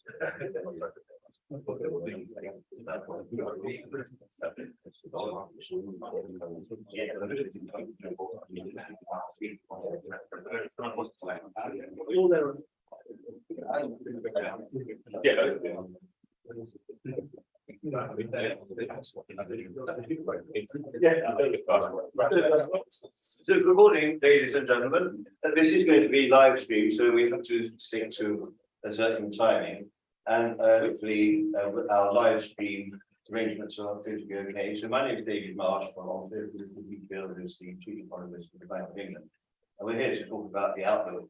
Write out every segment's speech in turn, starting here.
So good morning, ladies and gentlemen. This is going to be live stream, so we have to stick to a certain timing. And hopefully our live stream arrangements are going to be okay. So my name is David Marsh from Huw Pill, who's the Chief Economist of the Bank of England. And we're here to talk about the outlook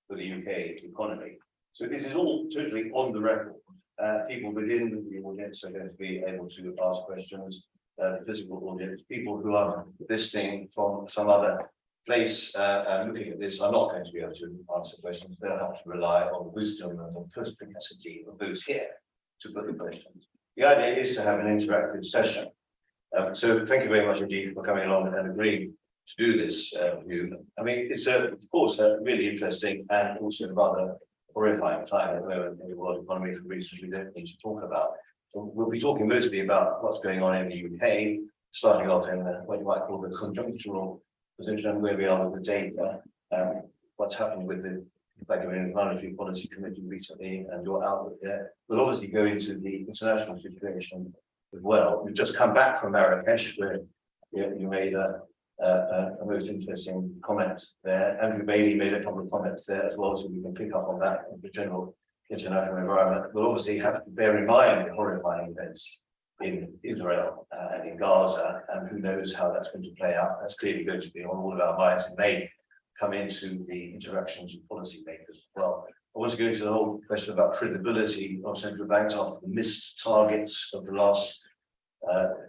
for the UK economy. So this is all totally on the record. People within the audience are going to be able to ask questions, the physical audience. People who are listening from some other place and looking at this are not going to be able to answer questions. They'll have to rely on the wisdom and the perspicacity of those here to put the questions. The idea is to have an interactive session. So thank you very much indeed for coming along and agreeing to do this view. I mean, it's of course a really interesting and also rather horrifying time at the moment in the world economy for reasons we don't need to talk about. So we'll be talking mostly about what's going on in the UK, starting off in what you might call the conjunctural position, where we are with the data, what's happened with the Bank of England Monetary Policy Committee recently and your outlook there. We'll obviously go into the international situation as well. We've just come back from Marrakesh, where you made a most interesting comment there. Andrew Bailey made a couple of comments there as well, so we can pick up on that in the general international environment. We'll obviously have to bear in mind the horrifying events in Israel and in Gaza, and who knows how that's going to play out. That's clearly going to be on all of our minds and may come into the interactions with policymakers as well. I want to go into the whole question about credibility of central banks after the missed targets of the last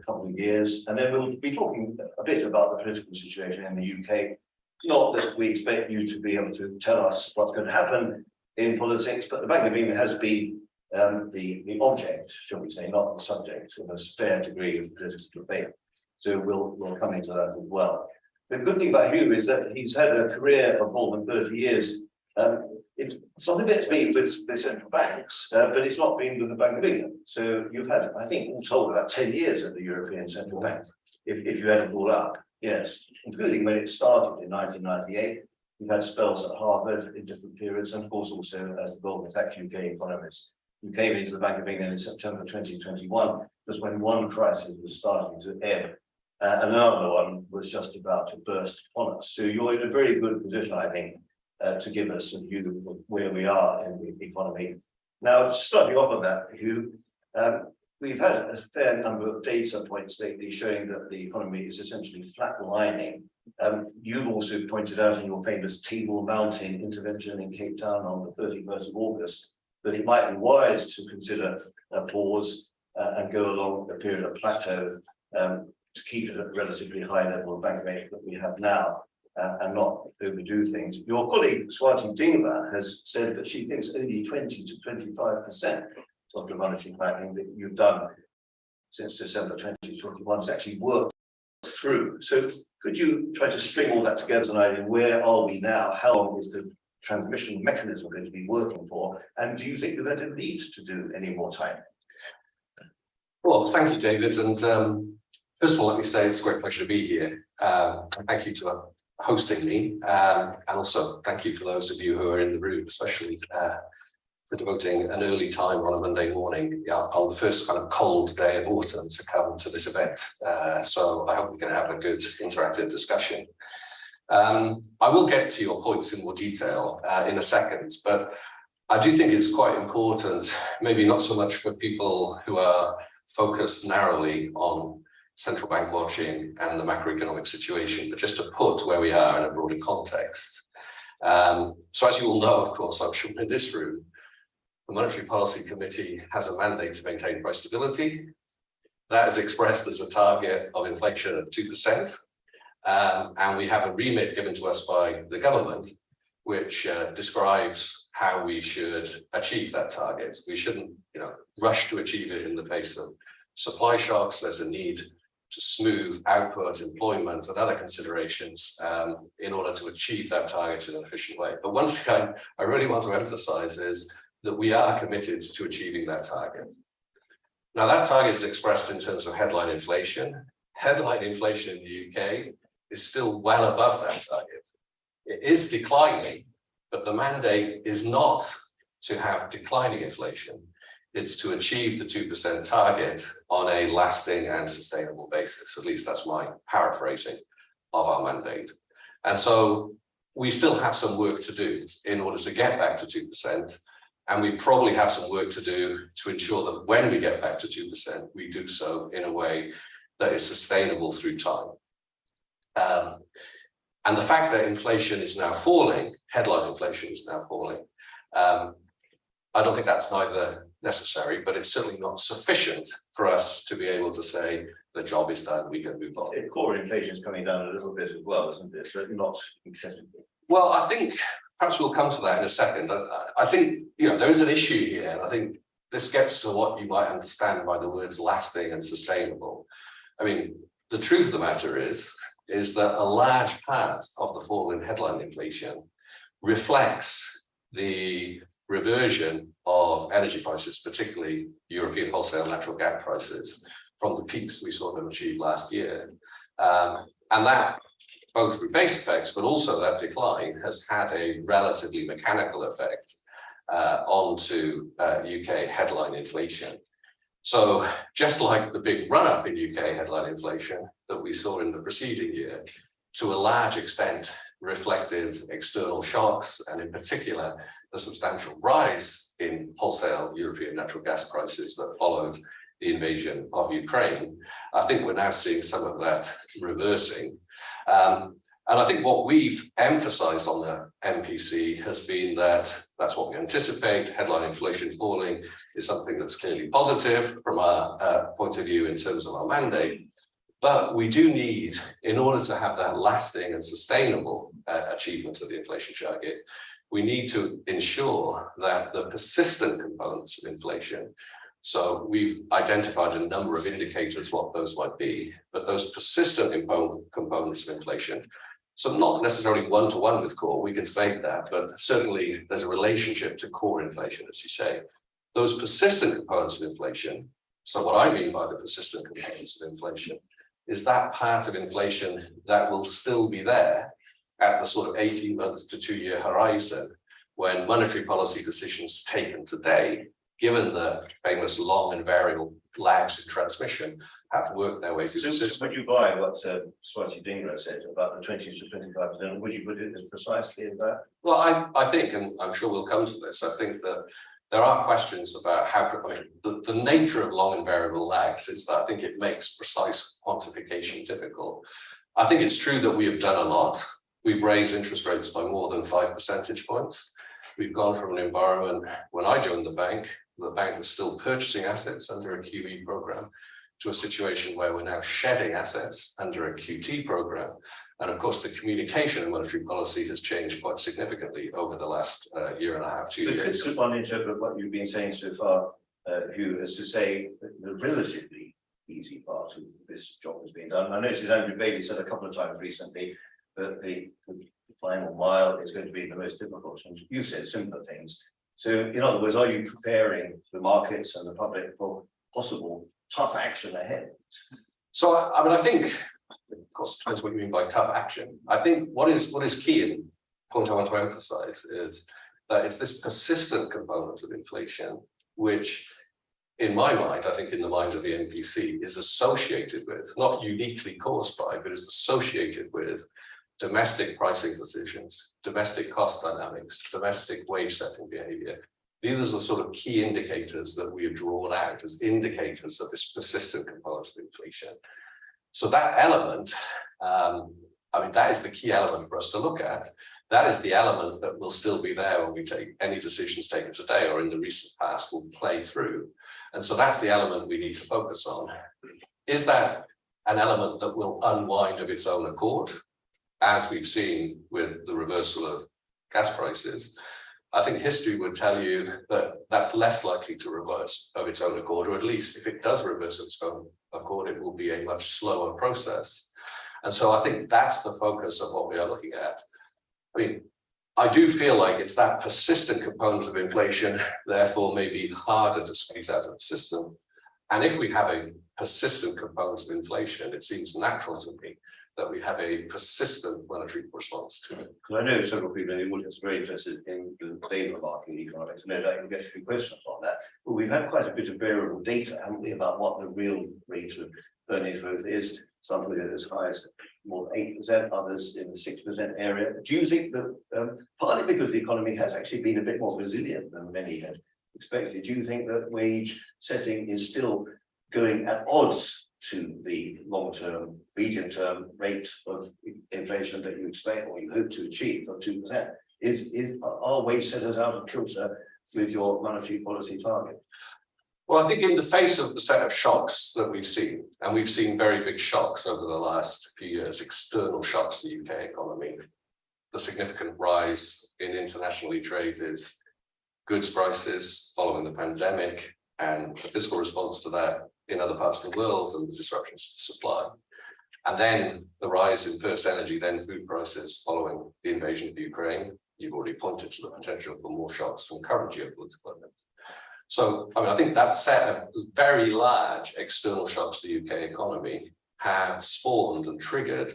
couple of years, and then we'll be talking a bit about the political situation in the UK. Not that we expect you to be able to tell us what's going to happen in politics, but the Bank of England has been the object, shall we say, not the subject, of a fair degree of political debate. So we'll come into that as well. The good thing about Huw is that he's had a career of more than 30 years. Some of it's been with the central banks, but it's not been with the Bank of England. So you've had, I think, all told, about 10 years at the European Central Bank, if you add it all up. Yes, including when it started in 1998. You've had spells at Harvard in different periods, and of course also as the Goldman Sachs UK economist. You came into the Bank of England in September 2021, just when one crisis was starting to ebb, and another one was just about to burst upon us. So you're in a very good position, I think, to give us a view of where we are in the economy. Now, starting off on that, Huw, we've had a fair number of data points lately showing that the economy is essentially flatlining. You've also pointed out in your famous Table Mountain intervention in Cape Town on the 31st of August that it might be wise to consider a pause and go along a period of plateau to keep it at a relatively high level of bank rate that we have now. And not overdo things. Your colleague Swati Dingla has said that she thinks only 20 to 25% of the monetary tightening that you've done since December 2021 has actually worked through. So could you try to string all that together tonight? And where are we now? How long is the transmission mechanism going to be working for? And do you think you're going to need to do any more tightening? Well, thank you, David. And first of all, let me say it's a great pleasure to be here. Thank you to hosting me, and also thank you for those of you who are in the room, especially for devoting an early time on a Monday morning on the first kind of cold day of autumn to come to this event. So I hope we can have a good interactive discussion. I will get to your points in more detail in a second, but I do think it's quite important, maybe not so much for people who are focused narrowly on central bank watching and the macroeconomic situation, but just to put where we are in a broader context. So as you all know, of course, I'm sure in this room, the Monetary Policy Committee has a mandate to maintain price stability. That is expressed as a target of inflation of 2%. And we have a remit given to us by the government, which describes how we should achieve that target. We shouldn't, rush to achieve it in the face of supply shocks. There's a need to smooth output, employment, and other considerations in order to achieve that target in an efficient way. But one thing I really want to emphasize is that we are committed to achieving that target. Now, that target is expressed in terms of headline inflation. Headline inflation in the UK is still well above that target. It is declining, but the mandate is not to have declining inflation. It's to achieve the 2% target on a lasting and sustainable basis. At least that's my paraphrasing of our mandate. And so we still have some work to do in order to get back to 2%. And we probably have some work to do to ensure that when we get back to 2%, we do so in a way that is sustainable through time. And the fact that inflation is now falling, headline inflation is now falling, I don't think that's neither necessary, but it's certainly not sufficient for us to be able to say the job is done, we can move on. Core inflation is coming down a little bit as well, isn't it? But not excessively. Well, I think perhaps we'll come to that in a second. I think, there is an issue here, and I think this gets to what you might understand by the words lasting and sustainable. I mean, the truth of the matter is that a large part of the fall in headline inflation reflects the reversion of energy prices, particularly European wholesale natural gas prices, from the peaks we saw them achieve last year. And that, both through base effects, but also that decline has had a relatively mechanical effect onto UK headline inflation. So just like the big run-up in UK headline inflation that we saw in the preceding year, to a large extent reflected external shocks, and in particular, the substantial rise in wholesale European natural gas prices that followed the invasion of Ukraine. I think we're now seeing some of that reversing. And I think what we've emphasized on the MPC has been that that's what we anticipate. Headline inflation falling is something that's clearly positive from our point of view in terms of our mandate. But we do need, in order to have that lasting and sustainable achievement of the inflation target, we need to ensure that the persistent components of inflation, so we've identified a number of indicators what those might be, but those persistent components of inflation, so not necessarily one-to-one with core, we can debate that, but certainly there's a relationship to core inflation, as you say. Those persistent components of inflation, so what I mean by the persistent components of inflation, is that part of inflation that will still be there at the sort of 18-month to 2-year horizon when monetary policy decisions taken today, given the famous long and variable lags in transmission, have worked their way through the system. Would you buy what Swati Dingra said about the 20 to 25%? Would you put it as precisely as that? Well, I think, and I'm sure we'll come to this, I think that there are questions about how, the nature of long and variable lags is that I think it makes precise quantification difficult. I think it's true that we have done a lot. We've raised interest rates by more than 5 percentage points. We've gone from an environment, when I joined the bank was still purchasing assets under a QE program, to a situation where we're now shedding assets under a QT program. And of course, the communication of monetary policy has changed quite significantly over the last year and a half, 2 years. Could one interpret what you've been saying so far, Huw, as to say that the relatively easy part of this job has been done? I noticed Andrew Bailey said a couple of times recently that the final mile is going to be the most difficult. And you said simpler things. So in other words, are you preparing the markets and the public for possible tough action ahead? So, I mean, I think, of course, it depends what you mean by tough action. I think what is key, and the point I want to emphasize, is that it's this persistent component of inflation, which, in my mind, I think in the mind of the MPC, is associated with, not uniquely caused by, but is associated with domestic pricing decisions, domestic cost dynamics, domestic wage setting behavior. These are the sort of key indicators that we have drawn out as indicators of this persistent component of inflation. So that element, that is the key element for us to look at. That is the element that will still be there when we take any decisions taken today or in the recent past will play through. And so that's the element we need to focus on. Is that an element that will unwind of its own accord, as we've seen with the reversal of gas prices? I think history would tell you that that's less likely to reverse of its own accord, or at least if it does reverse of its own accord, it will be a much slower process. And so I think that's the focus of what we are looking at. I mean, I do feel like it's that persistent component of inflation, therefore may be harder to squeeze out of the system. And if we have a persistent component of inflation, it seems natural to me that we have a persistent monetary response to it. Because I know several people in the audience are very interested in the labour market economics. No doubt you'll get a few questions on that. But we've had quite a bit of variable data, haven't we, about what the real rate of earnings growth is. Some put it as high as more than 8%, others in the 6% area. Do you think that, partly because the economy has actually been a bit more resilient than many had expected, do you think that wage setting is still going at odds to the long-term, medium-term rate of inflation that you expect or you hope to achieve of 2%? Are wage setters out of kilter with your monetary policy target? Well, I think in the face of the set of shocks that we've seen, and we've seen very big shocks over the last few years, external shocks to the UK economy, the significant rise in internationally traded goods prices following the pandemic and the fiscal response to that in other parts of the world and the disruptions to supply. And then the rise in first energy, then food prices following the invasion of Ukraine. You've already pointed to the potential for more shocks from current geopolitical events. So, I mean, I think that set of very large external shocks to the UK economy have spawned and triggered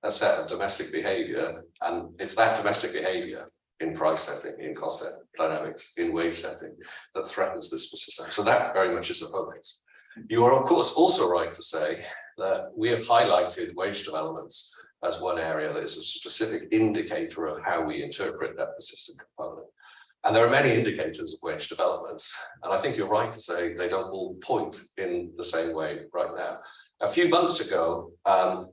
a set of domestic behaviour. And it's that domestic behaviour in price setting, in cost set dynamics, in wage setting that threatens this system. So that very much is a focus. You are, of course, also right to say that we have highlighted wage developments as one area that is a specific indicator of how we interpret that persistent component. And there are many indicators of wage developments. And I think you're right to say they don't all point in the same way right now. A few months ago,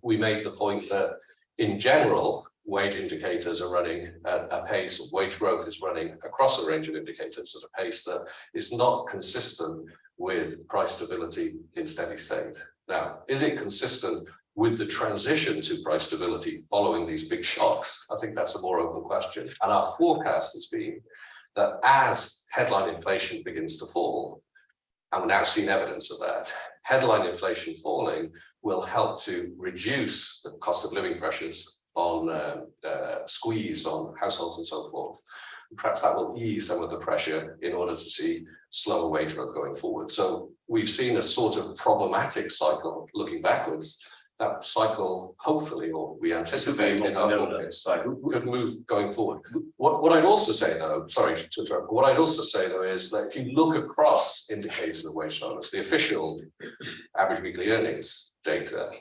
we made the point that in general, wage indicators are running at a pace, wage growth is running across a range of indicators at a pace that is not consistent with price stability in steady state. Now, is it consistent with the transition to price stability following these big shocks? I think that's a more open question. And our forecast has been that as headline inflation begins to fall, and we're now seeing evidence of that, headline inflation falling will help to reduce the cost of living pressures on squeeze on households and so forth. And perhaps that will ease some of the pressure in order to see slower wage growth going forward. So we've seen a sort of problematic cycle looking backwards. That cycle, hopefully, or we anticipate in our forecast, could move going forward. What I'd also say, though, sorry to interrupt, what I'd also say, though, is that if you look across indicators of wage developments, the official average weekly earnings data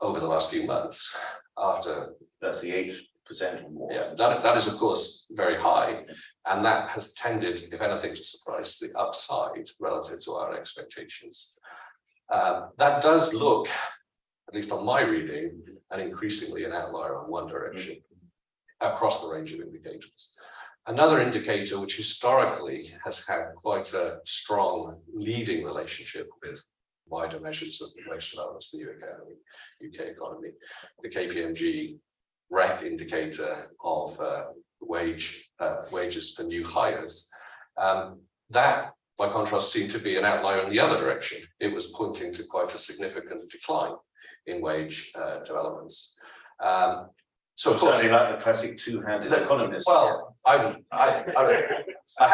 over the last few months, after that's the 8% or more. Yeah, that is, of course, very high. And that has tended, if anything, to surprise the upside relative to our expectations. That does look, at least on my reading, and increasingly an outlier on one direction across the range of indicators. Another indicator which historically has had quite a strong leading relationship with wider measures of wage developments in the UK economy, the KPMG REC indicator of wages for new hires. That, by contrast, seemed to be an outlier in the other direction. It was pointing to quite a significant decline in wage developments. So, of course, certainly like the classic two-handed economist. Well, I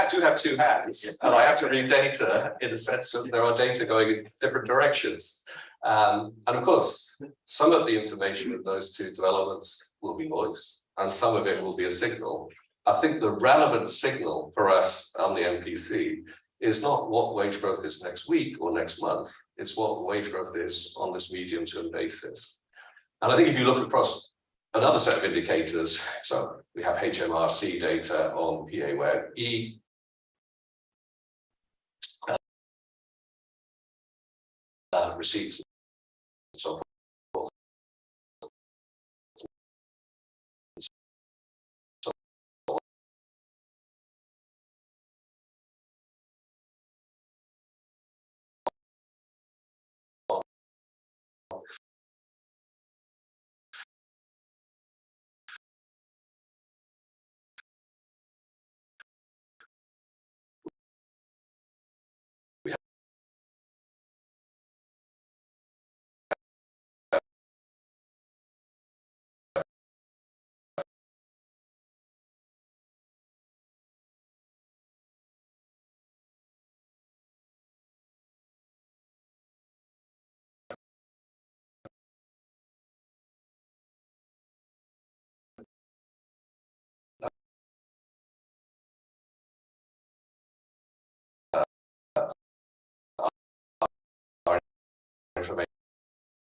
do have two hands, and I have to read data in the sense that there are data going in different directions. And of course, some of the information in those two developments will be noise, and some of it will be a signal. I think the relevant signal for us on the MPC is not what wage growth is next week or next month. It's what wage growth is on this medium-term basis. And I think if you look across another set of indicators, so we have HMRC data on PAYE, receipts, and so forth.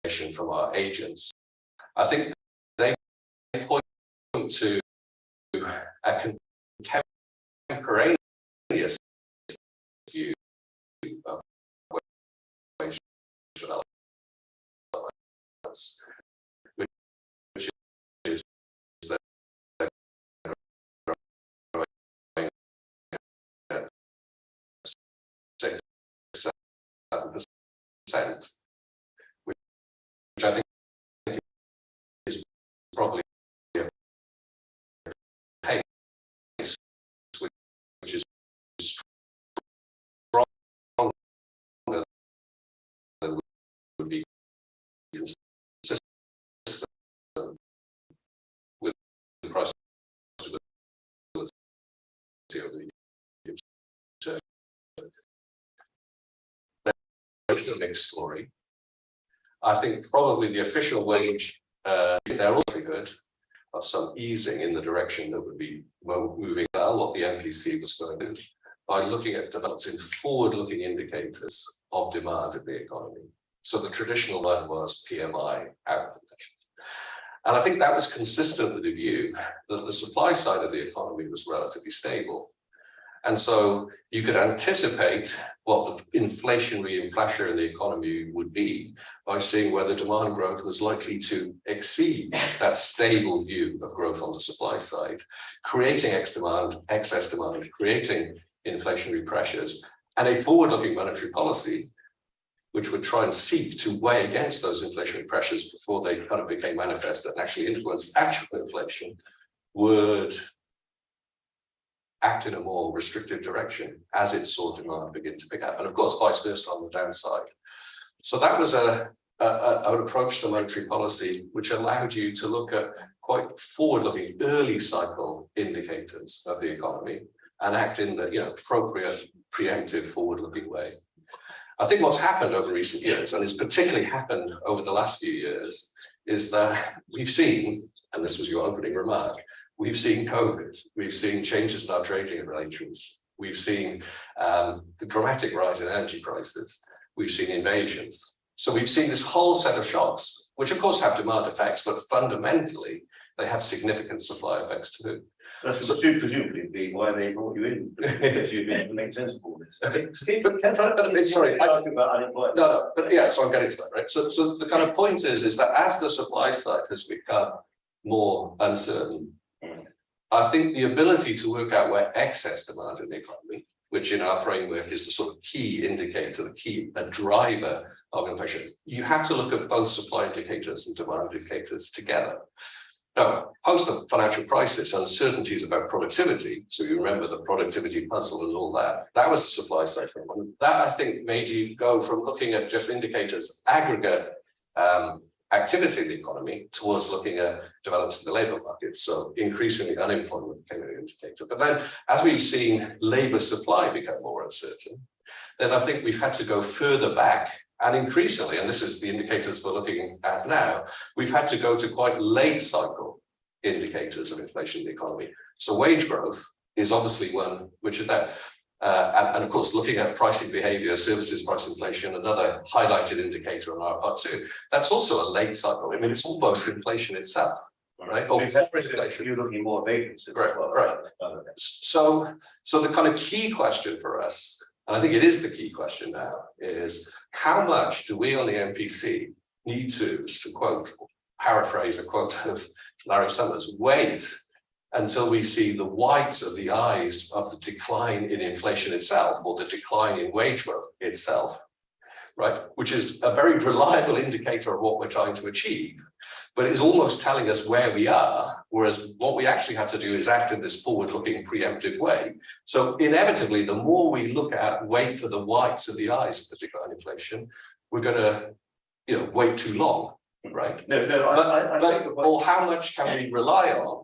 from our agents, I think they point to a contemporaneous view of wage developments, which is that they're growing at 6-7%, which I think is probably a pace which is stronger than would be consistent with the price stability of the term. It's a mixed story. I think probably the official wage, there likelihood of some easing in the direction that would be moving well, what the MPC was going to do, by looking at developing forward-looking indicators of demand in the economy. So the traditional one was PMI output. And I think that was consistent with the view that the supply side of the economy was relatively stable. And so you could anticipate what the inflationary pressure in the economy would be by seeing whether demand growth was likely to exceed that stable view of growth on the supply side, creating excess demand, creating inflationary pressures, and a forward-looking monetary policy which would try and seek to weigh against those inflationary pressures before they kind of became manifest and actually influenced actual inflation, would act in a more restrictive direction as it saw demand begin to pick up, and of course vice versa on the downside. So that was an approach to monetary policy which allowed you to look at quite forward-looking early cycle indicators of the economy and act in the appropriate preemptive forward-looking way. I think what's happened over recent years, and it's particularly happened over the last few years, is that we've seen, and this was your opening remark, we've seen COVID, we've seen changes in our trading arrangements, we've seen the dramatic rise in energy prices, we've seen invasions. So we've seen this whole set of shocks, which of course have demand effects, but fundamentally they have significant supply effects too. That's presumably be why they brought you in, because you've been to make sense of all this. Sorry, talking about unemployment. No, but yeah, so I'm getting to that, right? So the kind of point is that as the supply side has become more uncertain, I think the ability to work out where excess demand in the economy, which in our framework is the sort of key indicator, a driver of inflation, you have to look at both supply indicators and demand indicators together. Now, post the financial crisis, uncertainties about productivity, so you remember the productivity puzzle and all that, that was the supply side phenomenon. That, I think, made you go from looking at just indicators, aggregate activity in the economy, towards looking at developments in the labour market. So increasingly unemployment became an indicator. But then, as we've seen labour supply become more uncertain, then I think we've had to go further back. And increasingly, and this is the indicators we're looking at now, we've had to go to quite late cycle indicators of inflation in the economy. So wage growth is obviously one which is there. And of course, looking at pricing behavior, services price inflation, another highlighted indicator on our part too. That's also a late cycle. I mean, it's almost inflation itself, right? Or inflation. You're looking more vacancies. Right. So the kind of key question for us, and I think it is the key question now, is how much do we on the MPC need to quote, paraphrase a quote of Larry Summers, wait until we see the whites of the eyes of the decline in inflation itself, or the decline in wage growth itself, right? Which is a very reliable indicator of what we're trying to achieve, but is almost telling us where we are, whereas what we actually have to do is act in this forward-looking preemptive way. So inevitably, the more we look at, wait for the whites of the eyes of the decline in inflation, we're going to, wait too long, right? Or how much can we rely on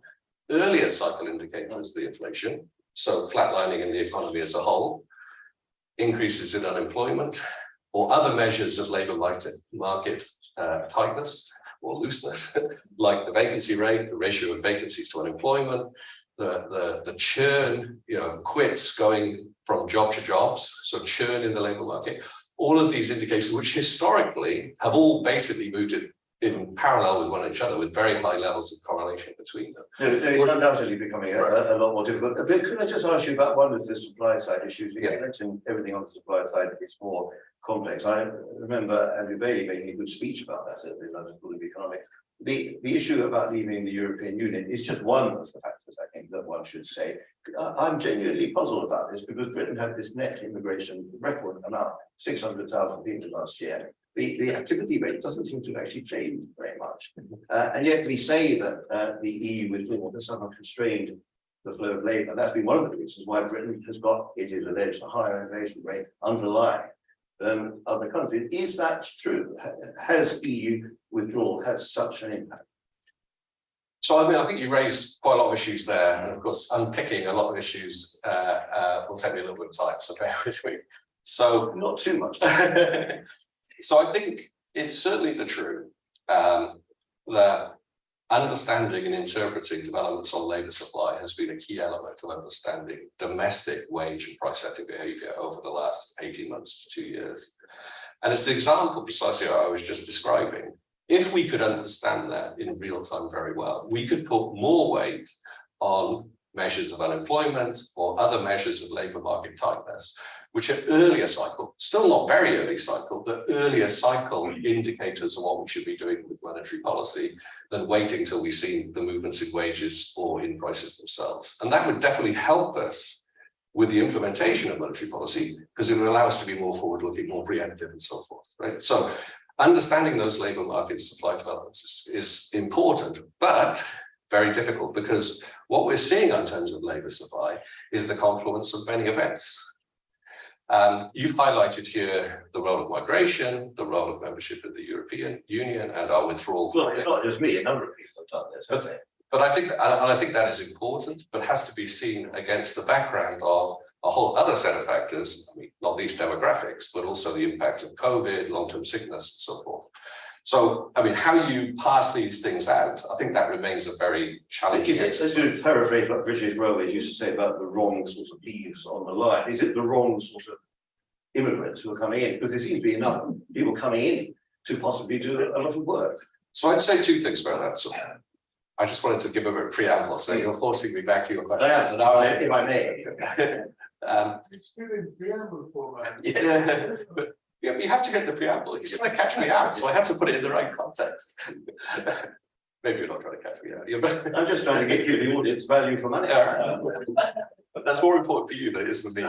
earlier cycle indicators of the inflation, so flatlining in the economy as a whole, increases in unemployment, or other measures of labour market tightness or looseness, like the vacancy rate, the ratio of vacancies to unemployment, the churn, quits going from job to jobs, so churn in the labour market. all of these indicators, which historically have all basically moved in parallel with one another, with very high levels of correlation between them. No, it's undoubtedly becoming a lot more difficult. But could I just ask you about one of the supply side issues? You mentioned everything on the supply side is more complex. I remember Andrew Bailey making a good speech about that at the London School of Economics. The issue about leaving the European Union is just one of the factors, I think, that one should say. I'm genuinely puzzled about this because Britain had this net immigration record amount, 600,000 people last year. The activity rate doesn't seem to actually change very much. And yet we say that the EU withdrawal has somehow constrained the flow of labour. That's been one of the reasons why Britain has got, it is alleged, a higher inflation rate underlying than other countries. Is that true? Has EU withdrawal had such an impact? So I mean, I think you raised quite a lot of issues there, and of course, unpicking a lot of issues will take me a little bit of time. So bear with me. So Not too much. So I think it's certainly the truth that understanding and interpreting developments on labour supply has been a key element of understanding domestic wage and price setting behaviour over the last 18 months to 2 years. And it's the example precisely I was just describing. If we could understand that in real time very well, we could put more weight on measures of unemployment or other measures of labour market tightness, which are earlier cycle, still not very early cycle, but earlier cycle indicators of what we should be doing with monetary policy than waiting till we see the movements in wages or in prices themselves. And that would definitely help us with the implementation of monetary policy because it would allow us to be more forward-looking, more preemptive and so forth, right? So understanding those labour market supply developments is important, but very difficult because what we're seeing in terms of labour supply is the confluence of many events. You've highlighted here the role of migration, the role of membership of the European Union, and our withdrawal. Well, it's not just me, a number of people have done this. But I think that is important, but has to be seen against the background of a whole other set of factors. I mean, not least demographics, but also the impact of COVID, long-term sickness, and so forth. So, I mean, how you pass these things out, I think that remains a very challenging exercise. To paraphrase what British Railways used to say about the wrong sort of leaves on the line, is it the wrong sort of immigrants who are coming in? Because there seems to be enough people coming in to possibly do a lot of work. So I'd say two things about that. So I just wanted to give a bit of preamble, so you're forcing me back to your question. If I may. It's good in preamble format. Yeah, but yeah, you have to get the preamble. He's trying to catch me out, so I had to put it in the right context. Maybe you're not trying to catch me out. I'm just trying to get you the audience value for money. But that's more important for you than it is for me.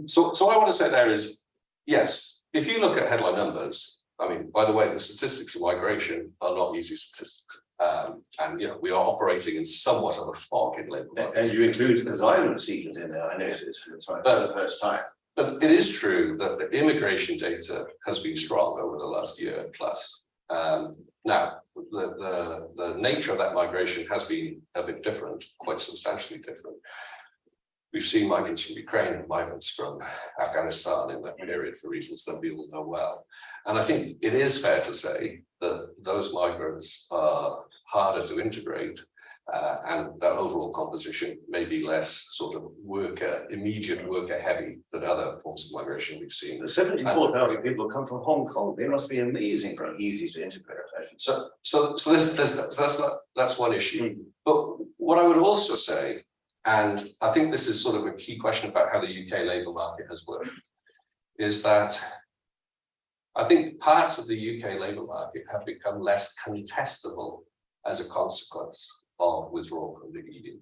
So I want to say there is, yes, if you look at headline numbers, I mean, by the way, the statistics of migration are not easy statistics. And you know, we are operating in somewhat of a fog in labour market. And you include asylum seekers in there, I know it's for the first time. But it is true that the immigration data has been strong over the last year plus. Now, the nature of that migration has been a bit different, quite substantially different. We've seen migrants from Ukraine and migrants from Afghanistan in that period for reasons that we all know well. And I think it is fair to say that those migrants are harder to integrate and their overall composition may be less sort of immediate worker heavy than other forms of migration we've seen. The 74,000 people come from Hong Kong. They must be amazing and easy to integrate. So that's one issue. But what I would also say, and I think this is sort of a key question about how the UK labour market has worked, is that I think parts of the UK labour market have become less contestable as a consequence of withdrawal from the EU.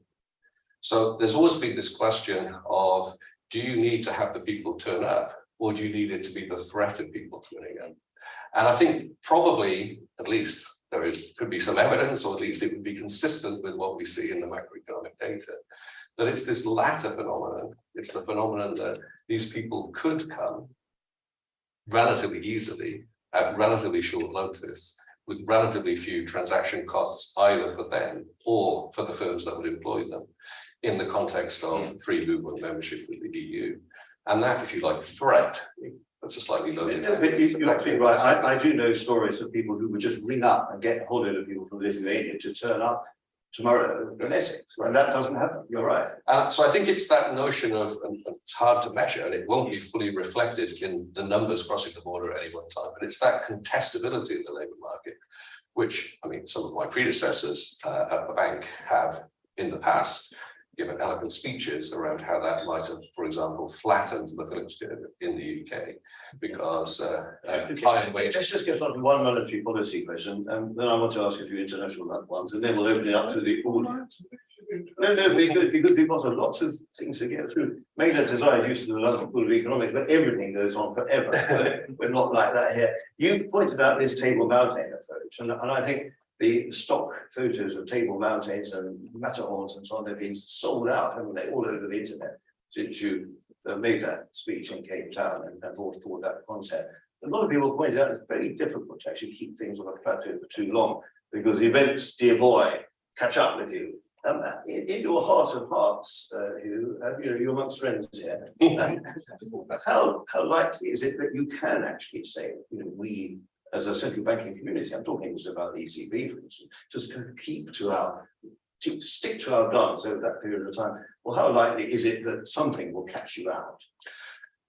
So there's always been this question of, do you need to have the people turn up, or do you need it to be the threat of people turning up? And I think probably, at least, could be some evidence, or at least it would be consistent with what we see in the macroeconomic data, that it's this latter phenomenon. It's the phenomenon that these people could come relatively easily at relatively short notice, with relatively few transaction costs either for them or for the firms that would employ them in the context of free movement membership with the EU. And that, if you like, threat, that's a slightly loaded. You're absolutely right. I do know stories of people who would just ring up and get hold of people from Lithuania to turn up tomorrow in Essex, and that doesn't happen. You're right. So I think it's that notion of, and it's hard to measure, and it won't be fully reflected in the numbers crossing the border at any one time. But it's that contestability in the labour market, which, I mean, some of my predecessors at the bank have in the past given eloquent speeches around how that might have, for example, flattened the Phillips curve in the UK, because higher wages. Let's just get on to one monetary policy question, and then I want to ask a few international ones, and then we'll open it up to the audience. No, because we've got lots of things to get through. Maybe design used to the London School of Economics, but everything goes on forever. We're not like that here. You've pointed out this table mountain approach, and I think the stock photos of table mountains and Matterhorns and so on, they've been sold out, haven't they, all over the internet since you made that speech in Cape Town and brought forward that concept. A lot of people pointed out it's very difficult to actually keep things on a plateau for too long, because events, dear boy, catch up with you. In your heart of hearts, Huw, you're amongst friends here. How likely is it that you can actually say, we as a central banking community, I'm talking just about the ECB, for instance, just stick to our guns over that period of time? Well, how likely is it that something will catch you out?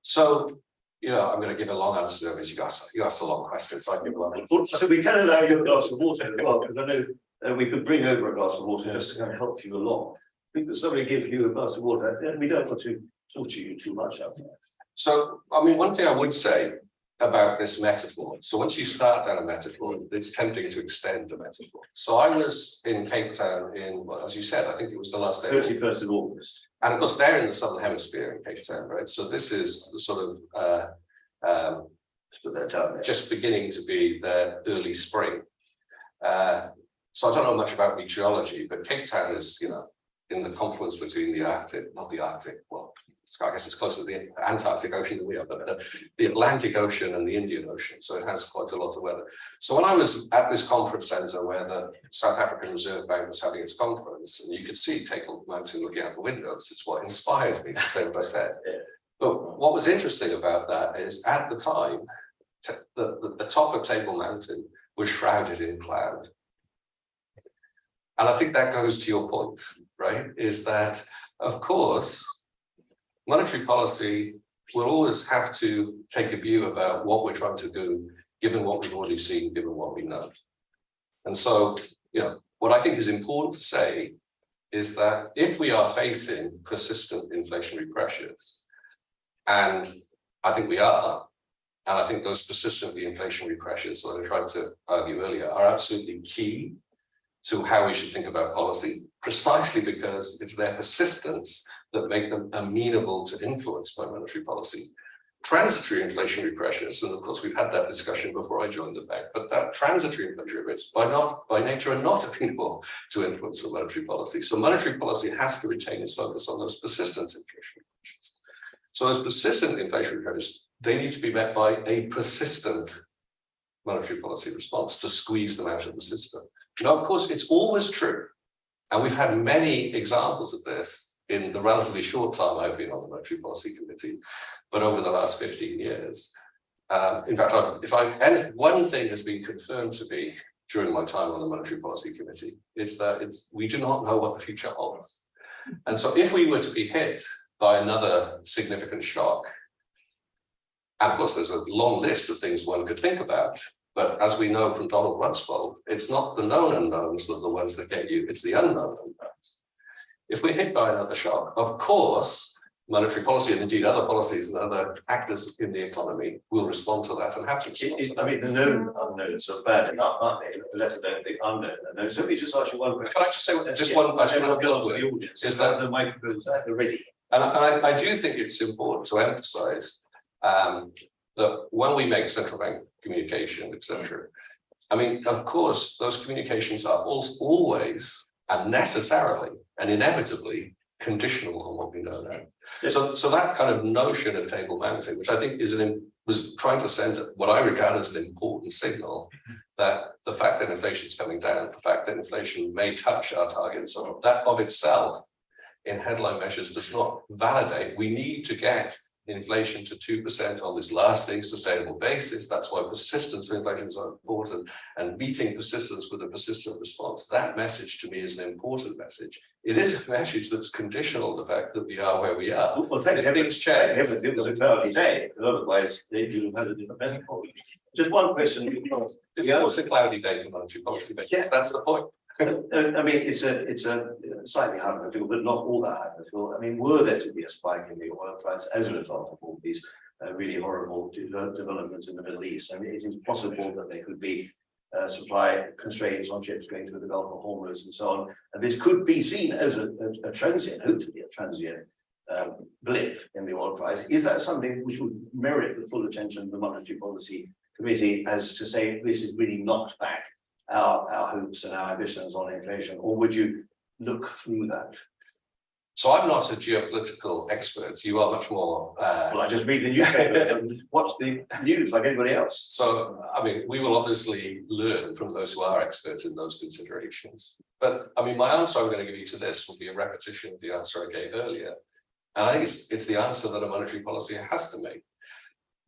So, I'm going to give a long answer because you asked a long question, so I can give a long answer. So we can allow you a glass of water as well, because I know we could bring over a glass of water just to kind of help you along. Because somebody give you a glass of water, and we don't want to torture you too much out there. So, I mean, one thing I would say about this metaphor. So once you start down a metaphor, it's tempting to extend the metaphor. So I was in Cape Town well, as you said, I think it was the last day. 31st of August. And of course, they're in the Southern Hemisphere in Cape Town, right? So this is the sort of just beginning to be the early spring. So I don't know much about meteorology, but Cape Town is, in the confluence between the Arctic, not the Arctic, well, I guess it's closer to the Antarctic Ocean than we are, but the Atlantic Ocean and the Indian Ocean. So it has quite a lot of weather. So when I was at this conference centre where the South African Reserve Bank was having its conference, and you could see Table Mountain looking out the windows, it's what inspired me to say what I said. But what was interesting about that is at the time, the top of Table Mountain was shrouded in cloud. And I think that goes to your point, right? Is that, of course, monetary policy will always have to take a view about what we're trying to do, given what we've already seen, given what we know. And so, what I think is important to say is that if we are facing persistent inflationary pressures, and I think we are, and I think those persistently inflationary pressures that I tried to argue earlier are absolutely key to how we should think about policy, precisely because it's their persistence that make them amenable to influence by monetary policy. Transitory inflationary pressures, and of course we've had that discussion before I joined the bank, but that transitory inflationary pressures by nature are not amenable to influence of monetary policy. So monetary policy has to retain its focus on those persistent inflationary pressures. So those persistent inflationary pressures, they need to be met by a persistent monetary policy response to squeeze them out of the system. Now, of course, it's always true, and we've had many examples of this in the relatively short time I've been on the Monetary Policy Committee, but over the last 15 years. In fact, one thing has been confirmed to me during my time on the Monetary Policy Committee, it's that we do not know what the future holds. And so if we were to be hit by another significant shock, and of course, there's a long list of things one could think about, but as we know from Donald Rumsfeld, it's not the known unknowns that are the ones that get you, it's the unknown unknowns. If we're hit by another shock, of course, monetary policy and indeed other policies and other actors in the economy will respond to that and have to respond to that. I mean, the known unknowns are bad enough, aren't they? Let alone the unknown unknowns. So let me just ask you one question. Can I just say one question? Is that the microphones are ready? And I do think it's important to emphasize that when we make central bank communication, etc., I mean, of course, those communications are always and necessarily and inevitably conditional on what we know now. Yes. So that kind of notion of table mounting, which I think was trying to send what I regard as an important signal that the fact that inflation is coming down, the fact that inflation may touch our target, so that of itself in headline measures does not validate. We need to get inflation to 2% on this lasting sustainable basis. That's why persistence of inflation is so important, and meeting persistence with a persistent response. That message to me is an important message. It is a message that's conditional on the fact that we are where we are. Well, thank If you. things change, It was a cloudy day, because otherwise they would have had a different benefit. Just one question. it's always a cloudy day for monetary policy, but yes, that's the point. I mean, it's a slightly hypothetical, but not all that hypothetical. I mean, were there to be a spike in the oil price as a result of all these really horrible developments in the Middle East? I mean, it is possible that there could be supply constraints on ships going through the Gulf of Hormuz and so on. And this could be seen as a transient, hopefully a transient blip in the oil price. Is that something which would merit the full attention of the Monetary Policy Committee, as to say this is really knocked back our hopes and our ambitions on inflation, or would you look through that? So I'm not a geopolitical expert. You are much more. Well, I just read the newspaper and watch the news like everybody else. So, I mean, we will obviously learn from those who are experts in those considerations. But I mean, my answer I'm going to give you to this will be a repetition of the answer I gave earlier. And I think it's the answer that a monetary policy has to make.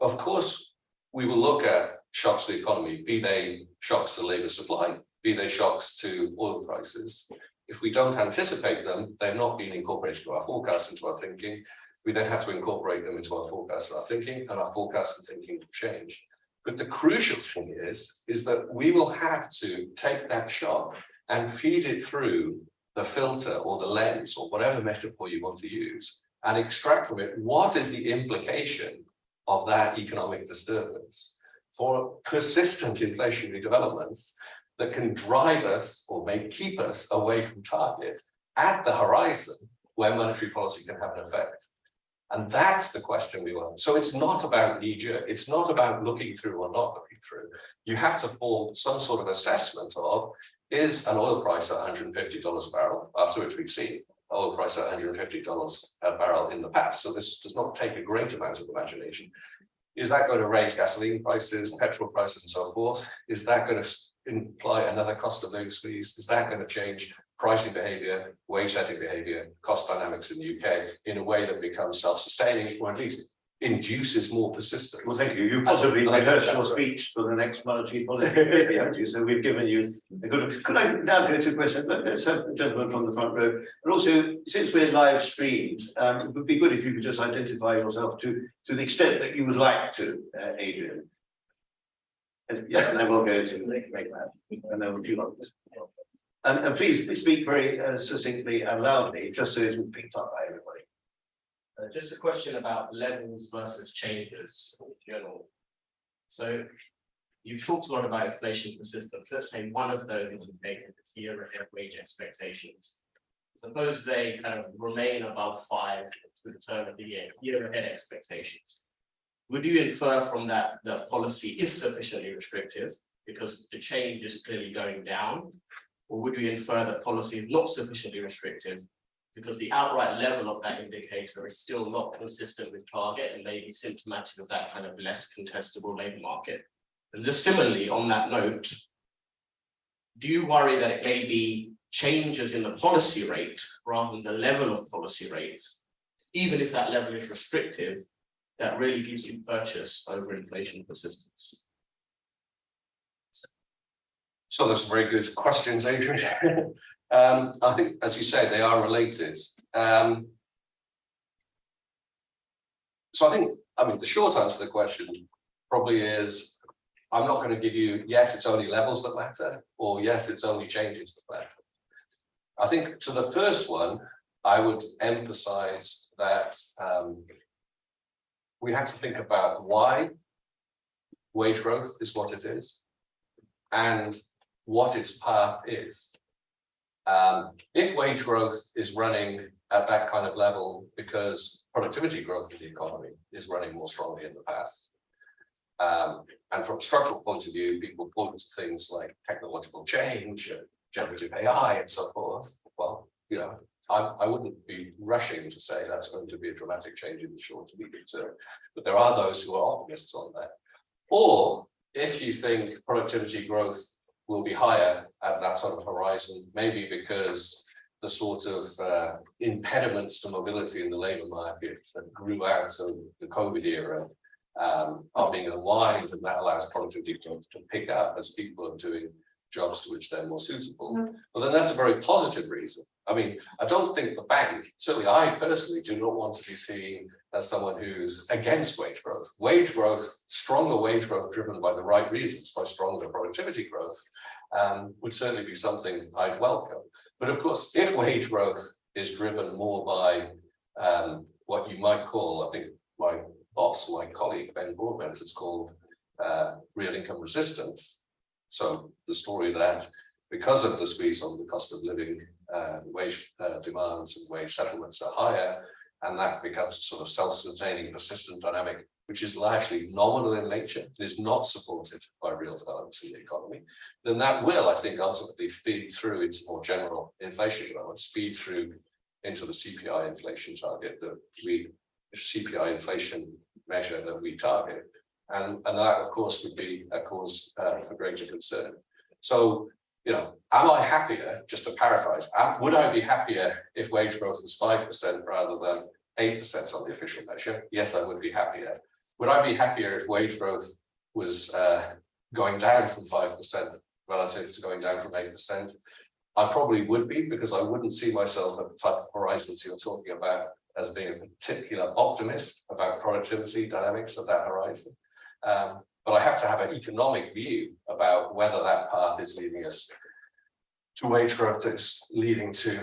Of course, we will look at shocks to the economy, be they shocks to labour supply, be they shocks to oil prices. If we don't anticipate them, they've not been incorporated into our forecasts, into our thinking. We then have to incorporate them into our forecasts and our thinking, and our forecasts and thinking will change. But the crucial thing is that we will have to take that shock and feed it through the filter or the lens or whatever metaphor you want to use, and extract from it what is the implication of that economic disturbance for persistent inflationary developments that can drive us or may keep us away from target at the horizon where monetary policy can have an effect. And that's the question we want. So it's not about knee-jerk, it's not about looking through or not looking through. You have to form some sort of assessment of, is an oil price at $150 a barrel, after which we've seen oil price at $150 a barrel in the past. So this does not take a great amount of imagination. Is that going to raise gasoline prices, petrol prices, and so forth? Is that going to imply another cost of living squeeze? Is that going to change pricing behavior, wage setting behavior, cost dynamics in the UK in a way that becomes self-sustaining, or at least induces more persistence? Well, thank you. You possibly rehearsed your speech for the next monetary policy committee, haven't you? So we've given you a good. Could I now go to a question? Let's have the gentleman from the front row. And also, since we're live streamed, it would be good if you could just identify yourself to the extent that you would like to, Adrian. And yes, and then we'll go to make that, and then we'll do others. And please speak very succinctly and loudly, just so it's picked up by everybody. Just a question about levels versus changes in general. So you've talked a lot about inflation persistence. Let's say one of those indicators is year-ahead wage expectations. Suppose they kind of remain above 5 through the turn of the year-ahead expectations. Would you infer from that that policy is sufficiently restrictive because the change is clearly going down? Or would we infer that policy is not sufficiently restrictive because the outright level of that indicator is still not consistent with target and may be symptomatic of that kind of less contestable labour market? And just similarly, on that note, do you worry that it may be changes in the policy rate rather than the level of policy rates, even if that level is restrictive, that really gives you purchase over inflation persistence? So those are very good questions, Adrian. I think, as you say, they are related. So I think, the short answer to the question probably is, I'm not going to give you, yes, it's only levels that matter, or yes, it's only changes that matter. I think to the first one, I would emphasize that we have to think about why wage growth is what it is, and what its path is. If wage growth is running at that kind of level because productivity growth in the economy is running more strongly in the past, and from a structural point of view, people point to things like technological change, generative AI, and so forth. Well, I wouldn't be rushing to say that's going to be a dramatic change in the short to medium term, but there are those who are optimists on that. Or if you think productivity growth will be higher at that sort of horizon, maybe because the sort of impediments to mobility in the labour market that grew out of the COVID era are being unwind, and that allows productivity growth to pick up as people are doing jobs to which they're more suitable. Well, then that's a very positive reason. I mean, I don't think the bank, certainly I personally do not want to be seen as someone who's against wage growth. Wage growth, stronger wage growth driven by the right reasons, by stronger productivity growth, would certainly be something I'd welcome. But of course, if wage growth is driven more by what you might call, I think my boss, my colleague, Ben Broadbent, has called real income resistance. So the story that because of the squeeze on the cost of living, wage demands and wage settlements are higher, and that becomes a sort of self-sustaining, persistent dynamic, which is largely nominal in nature, is not supported by real developments in the economy, then that will, I think, ultimately feed through into more general inflation developments, feed through into the CPI inflation target that we, CPI inflation measure that we target. And that, of course, would be a cause for greater concern. So, you know, am I happier, just to paraphrase, would I be happier if wage growth was 5% rather than 8% on the official measure? Yes, I would be happier. Would I be happier if wage growth was going down from 5% relative to going down from 8%? I probably would be, because I wouldn't see myself at the type of horizons you're talking about as being a particular optimist about productivity dynamics of that horizon. But I have to have an economic view about whether that path is leading us to wage growth that's leading to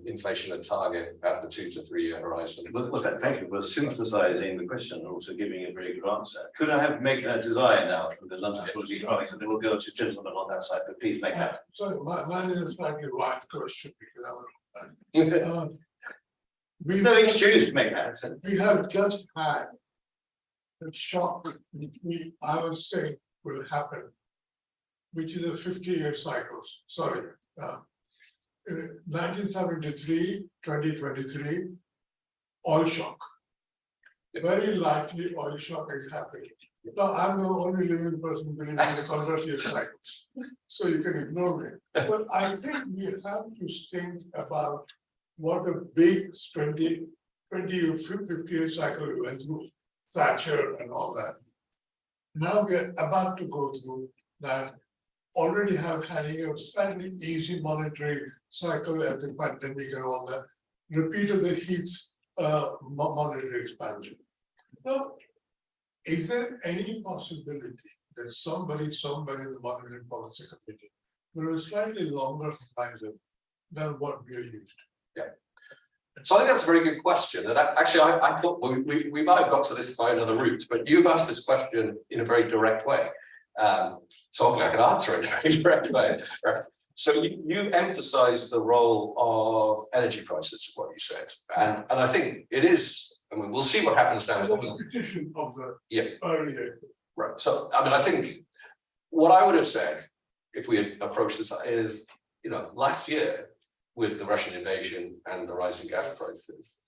inflation at target at the 2 to 3 year horizon. Well, thank you for synthesizing the question and also giving a very good answer. Could I make a desire now from the London School of Economics, and then we'll go to gentlemen on that side, but please make that. Sorry, mine is a slightly wide question because I was. No excuse to make that. We have just had the shock which I was saying will happen, which is a 50-year cycle. Sorry. 1973, 2023, oil shock. Very likely oil shock is happening. Now, I'm the only living person believing in the 100-year cycles, so you can ignore me. But I think we have to think about what a big 20 or 50-year cycle we went through, Thatcher and all that. Now we are about to go through that, already have having a slightly easy monetary cycle at the pandemic and all that, repeat of the Heath monetary expansion. Now, is there any possibility that somebody in the monetary policy committee will have slightly longer horizon than what we are used to? Yeah. So I think that's a very good question. And actually, I thought we might have got to this by another route, but you've asked this question in a very direct way. So hopefully I can answer it in a very direct way. Right? So you emphasized the role of energy prices, what you said. And I think it is, I mean, we'll see what happens now. The repetition of the earlier. Right. So, I mean, I think what I would have said if we had approached this is, you know, last year, with the Russian invasion and the rising gas prices,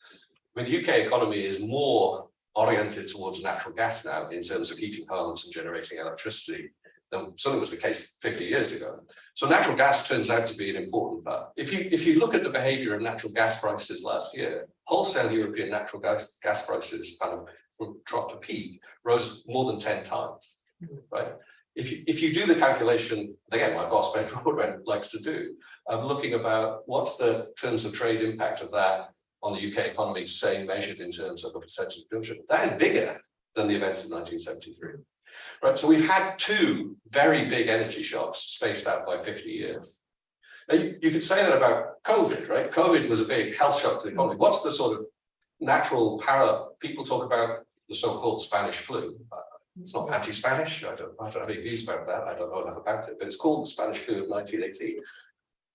I mean, the UK economy is more oriented towards natural gas now in terms of heating homes and generating electricity than something was the case 50 years ago. So natural gas turns out to be an important part. If you look at the behavior of natural gas prices last year, wholesale European natural gas prices kind of from trough to peak rose more than 10 times, right? If you do the calculation, again, my boss Ben Broadbent likes to do, of looking about what's the terms of trade impact of that on the UK economy, say measured in terms of a percentage of production, that is bigger than the events of 1973. Right, so we've had two very big energy shocks spaced out by 50 years. Now, you could say that about COVID, right? COVID was a big health shock to the economy. What's the sort of natural parallel? People talk about the so-called Spanish flu. It's not anti-Spanish. I don't have any views about that. I don't know enough about it, but it's called the Spanish flu of 1918.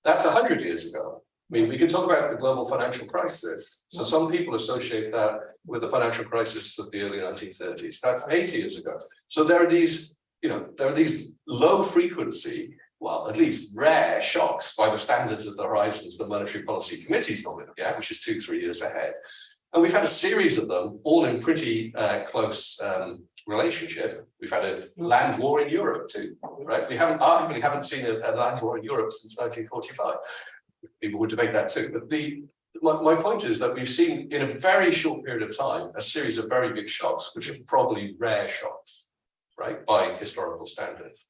That's 100 years ago. I mean, we can talk about the global financial crisis. So some people associate that with the financial crisis of the early 1930s. That's 80 years ago. So there are these, you know, low frequency, well, at least rare shocks by the standards of the horizons the Monetary Policy Committee is normally looking at, which is 2-3 years ahead. And we've had a series of them, all in pretty close relationship. We've had a land war in Europe too, right? We haven't seen a land war in Europe since 1945. people would debate that too. But my point is that we've seen in a very short period of time a series of very big shocks, which are probably rare shocks, right, by historical standards.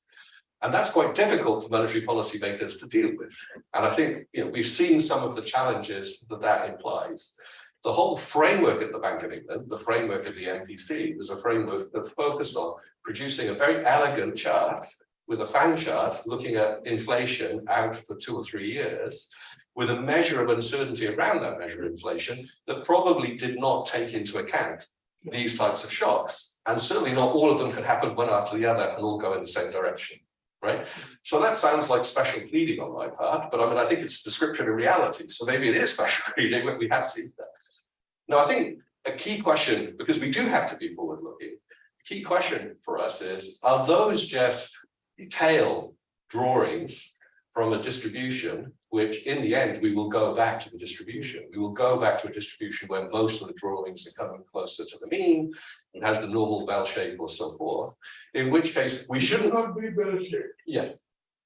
And that's quite difficult for monetary policy makers to deal with. And I think we've seen some of the challenges that implies. The whole framework at the Bank of England, the framework of the MPC, was a framework that focused on producing a very elegant chart with a fan chart looking at inflation out for 2 or 3 years, with a measure of uncertainty around that measure of inflation that probably did not take into account these types of shocks. And certainly not all of them could happen one after the other and all go in the same direction, right? So that sounds like special pleading on my part, but I mean, I think it's a description of reality. So maybe it is special pleading, but we have seen that. Now, I think a key question, because we do have to be forward-looking, the key question for us is, are those just tail drawings from a distribution, which in the end, we will go back to the distribution. We will go back to a distribution where most of the drawings are coming closer to the mean, it has the normal bell shape or so forth, in which case we shouldn't. Not be bell shape. Yes,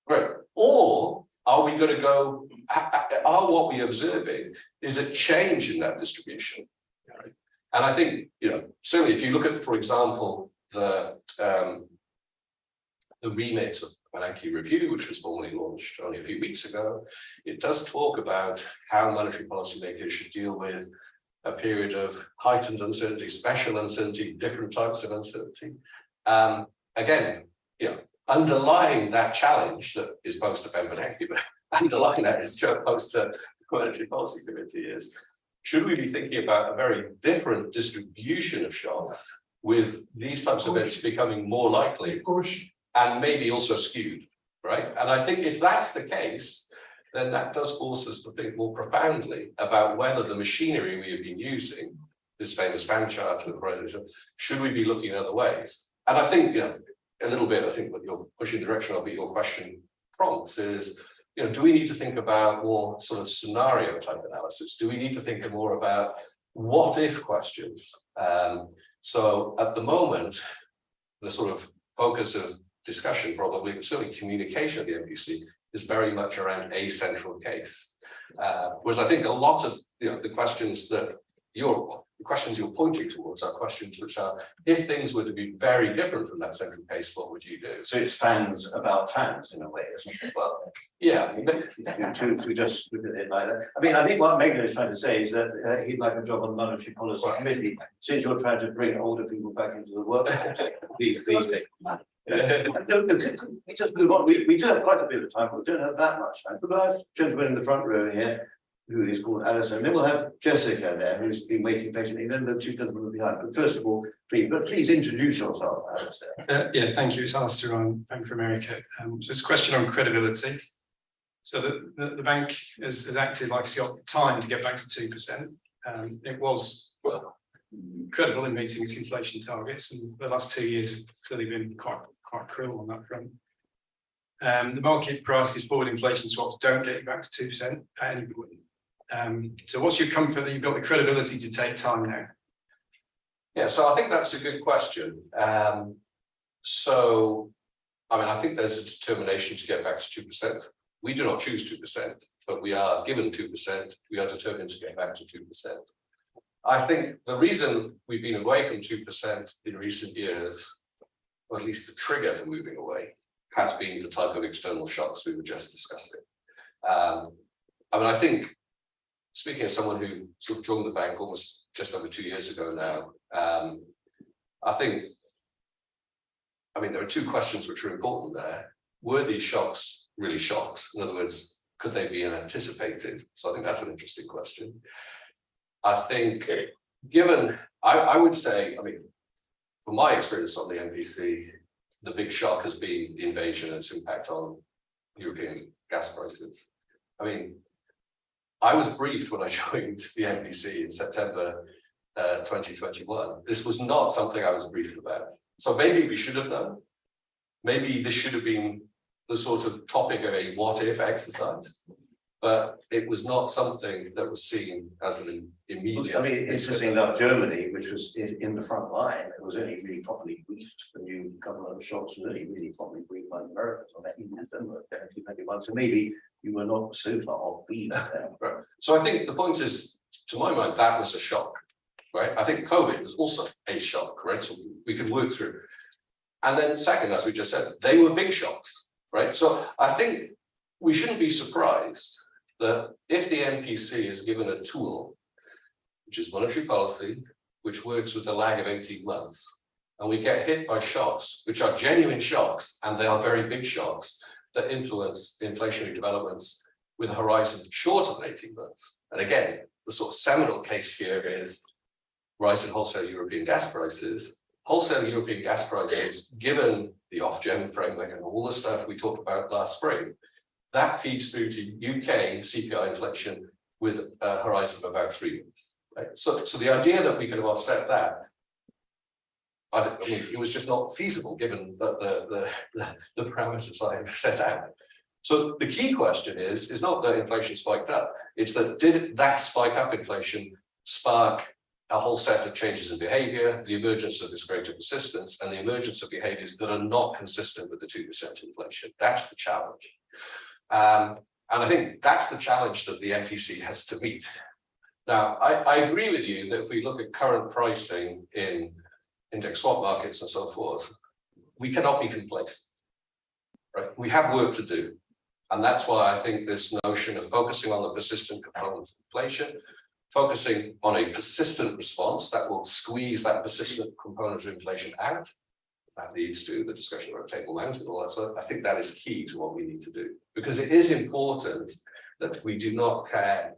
great. Or are we going to go, are what we're observing is a change in that distribution? Right? And I think, certainly if you look at, for example, the remit of Bernanke Review, which was formally launched only a few weeks ago, it does talk about how monetary policymakers should deal with a period of heightened uncertainty, special uncertainty, different types of uncertainty. Again, underlying that challenge that is posed to Ben Bernanke, but underlying that is posed to the Monetary Policy Committee is, should we be thinking about a very different distribution of shocks with these types of events becoming more likely and maybe also skewed, right? And I think if that's the case, then that does force us to think more profoundly about whether the machinery we have been using, this famous fan chart, should we be looking at other ways? And I think, a little bit, I think what you're pushing the direction of, but your question prompts is, do we need to think about more sort of scenario type analysis? Do we need to think more about what if questions? So at the moment, the sort of focus of discussion, probably certainly communication of the MPC, is very much around a central case. Whereas I think a lot of the questions that you're pointing towards are questions which are, if things were to be very different from that central case, what would you do? So it's fans about fans in a way, isn't it? Well, yeah, we just look at it like that. I mean, I think what Megan is trying to say is that he'd like a job on the Monetary Policy Committee, since you're trying to bring older people back into the workforce. Please take we just move on. We do have quite a bit of time, but we don't have that much time. But I have a gentleman in the front row here, who is called Alison. Then we'll have Jessica there, who's been waiting patiently. Then the 2 gentlemen behind. But first of all, please introduce yourself, Alison. Yeah, thank you. It's Alistair on Bank of America. So it's a question on credibility. So the bank has acted like it's got time to get back to 2%. It was credible in meeting its inflation targets, and the last 2 years have clearly been quite cruel on that front. The market prices forward inflation swaps don't get you back to 2% at any point. So what's your comfort that you've got the credibility to take time now? Yeah, so I think that's a good question. So, I mean, I think there's a determination to get back to 2%. We do not choose 2%, but we are given 2%. We are determined to get back to 2%. I think the reason we've been away from 2% in recent years, or at least the trigger for moving away, has been the type of external shocks we were just discussing. I mean, I think, speaking as someone who sort of joined the bank almost just over 2 years ago now, I think, I mean, there are 2 questions which are important there. Were these shocks really shocks? In other words, could they be anticipated? So I think that's an interesting question. I think, given, I would say, I mean, from my experience on the MPC, the big shock has been the invasion and its impact on European gas prices. I mean, I was briefed when I joined the MPC in September 2021. This was not something I was briefed about. So maybe we should have done. Maybe this should have been the sort of topic of a what if exercise. But it was not something that was seen as an immediate. I mean, interesting enough, Germany, which was in the front line, it was only really properly briefed. The new government of shocks was only really properly briefed by the Americans on that in December of 2021. So maybe you were not so far off either. Right. So I think the point is, to my mind, that was a shock, right? I think COVID was also a shock, right? So we could work through. And then second, as we just said, they were big shocks, right? So I think we shouldn't be surprised that if the MPC is given a tool, which is monetary policy, which works with a lag of 18 months, and we get hit by shocks, which are genuine shocks, and they are very big shocks that influence inflationary developments with a horizon shorter than 18 months. And again, the sort of seminal case here is rise in wholesale European gas prices. Wholesale European gas prices, given the Ofgem framework and all the stuff we talked about last spring, that feeds through to UK CPI inflation with a horizon of about 3 months. Right? So the idea that we could have offset that, I mean, it was just not feasible given the parameters I have set out. So the key question is not that inflation spiked up, it's that did that spike up inflation spark a whole set of changes in behavior, the emergence of this greater persistence, and the emergence of behaviors that are not consistent with the 2% inflation. That's the challenge. And I think that's the challenge that the MPC has to meet. Now, I agree with you that if we look at current pricing in index swap markets and so forth, we cannot be complacent, right? We have work to do. And that's why I think this notion of focusing on the persistent component of inflation, focusing on a persistent response that will squeeze that persistent component of inflation out, that leads to the discussion about table mountain and all that sort. I think that is key to what we need to do, because it is important that we do not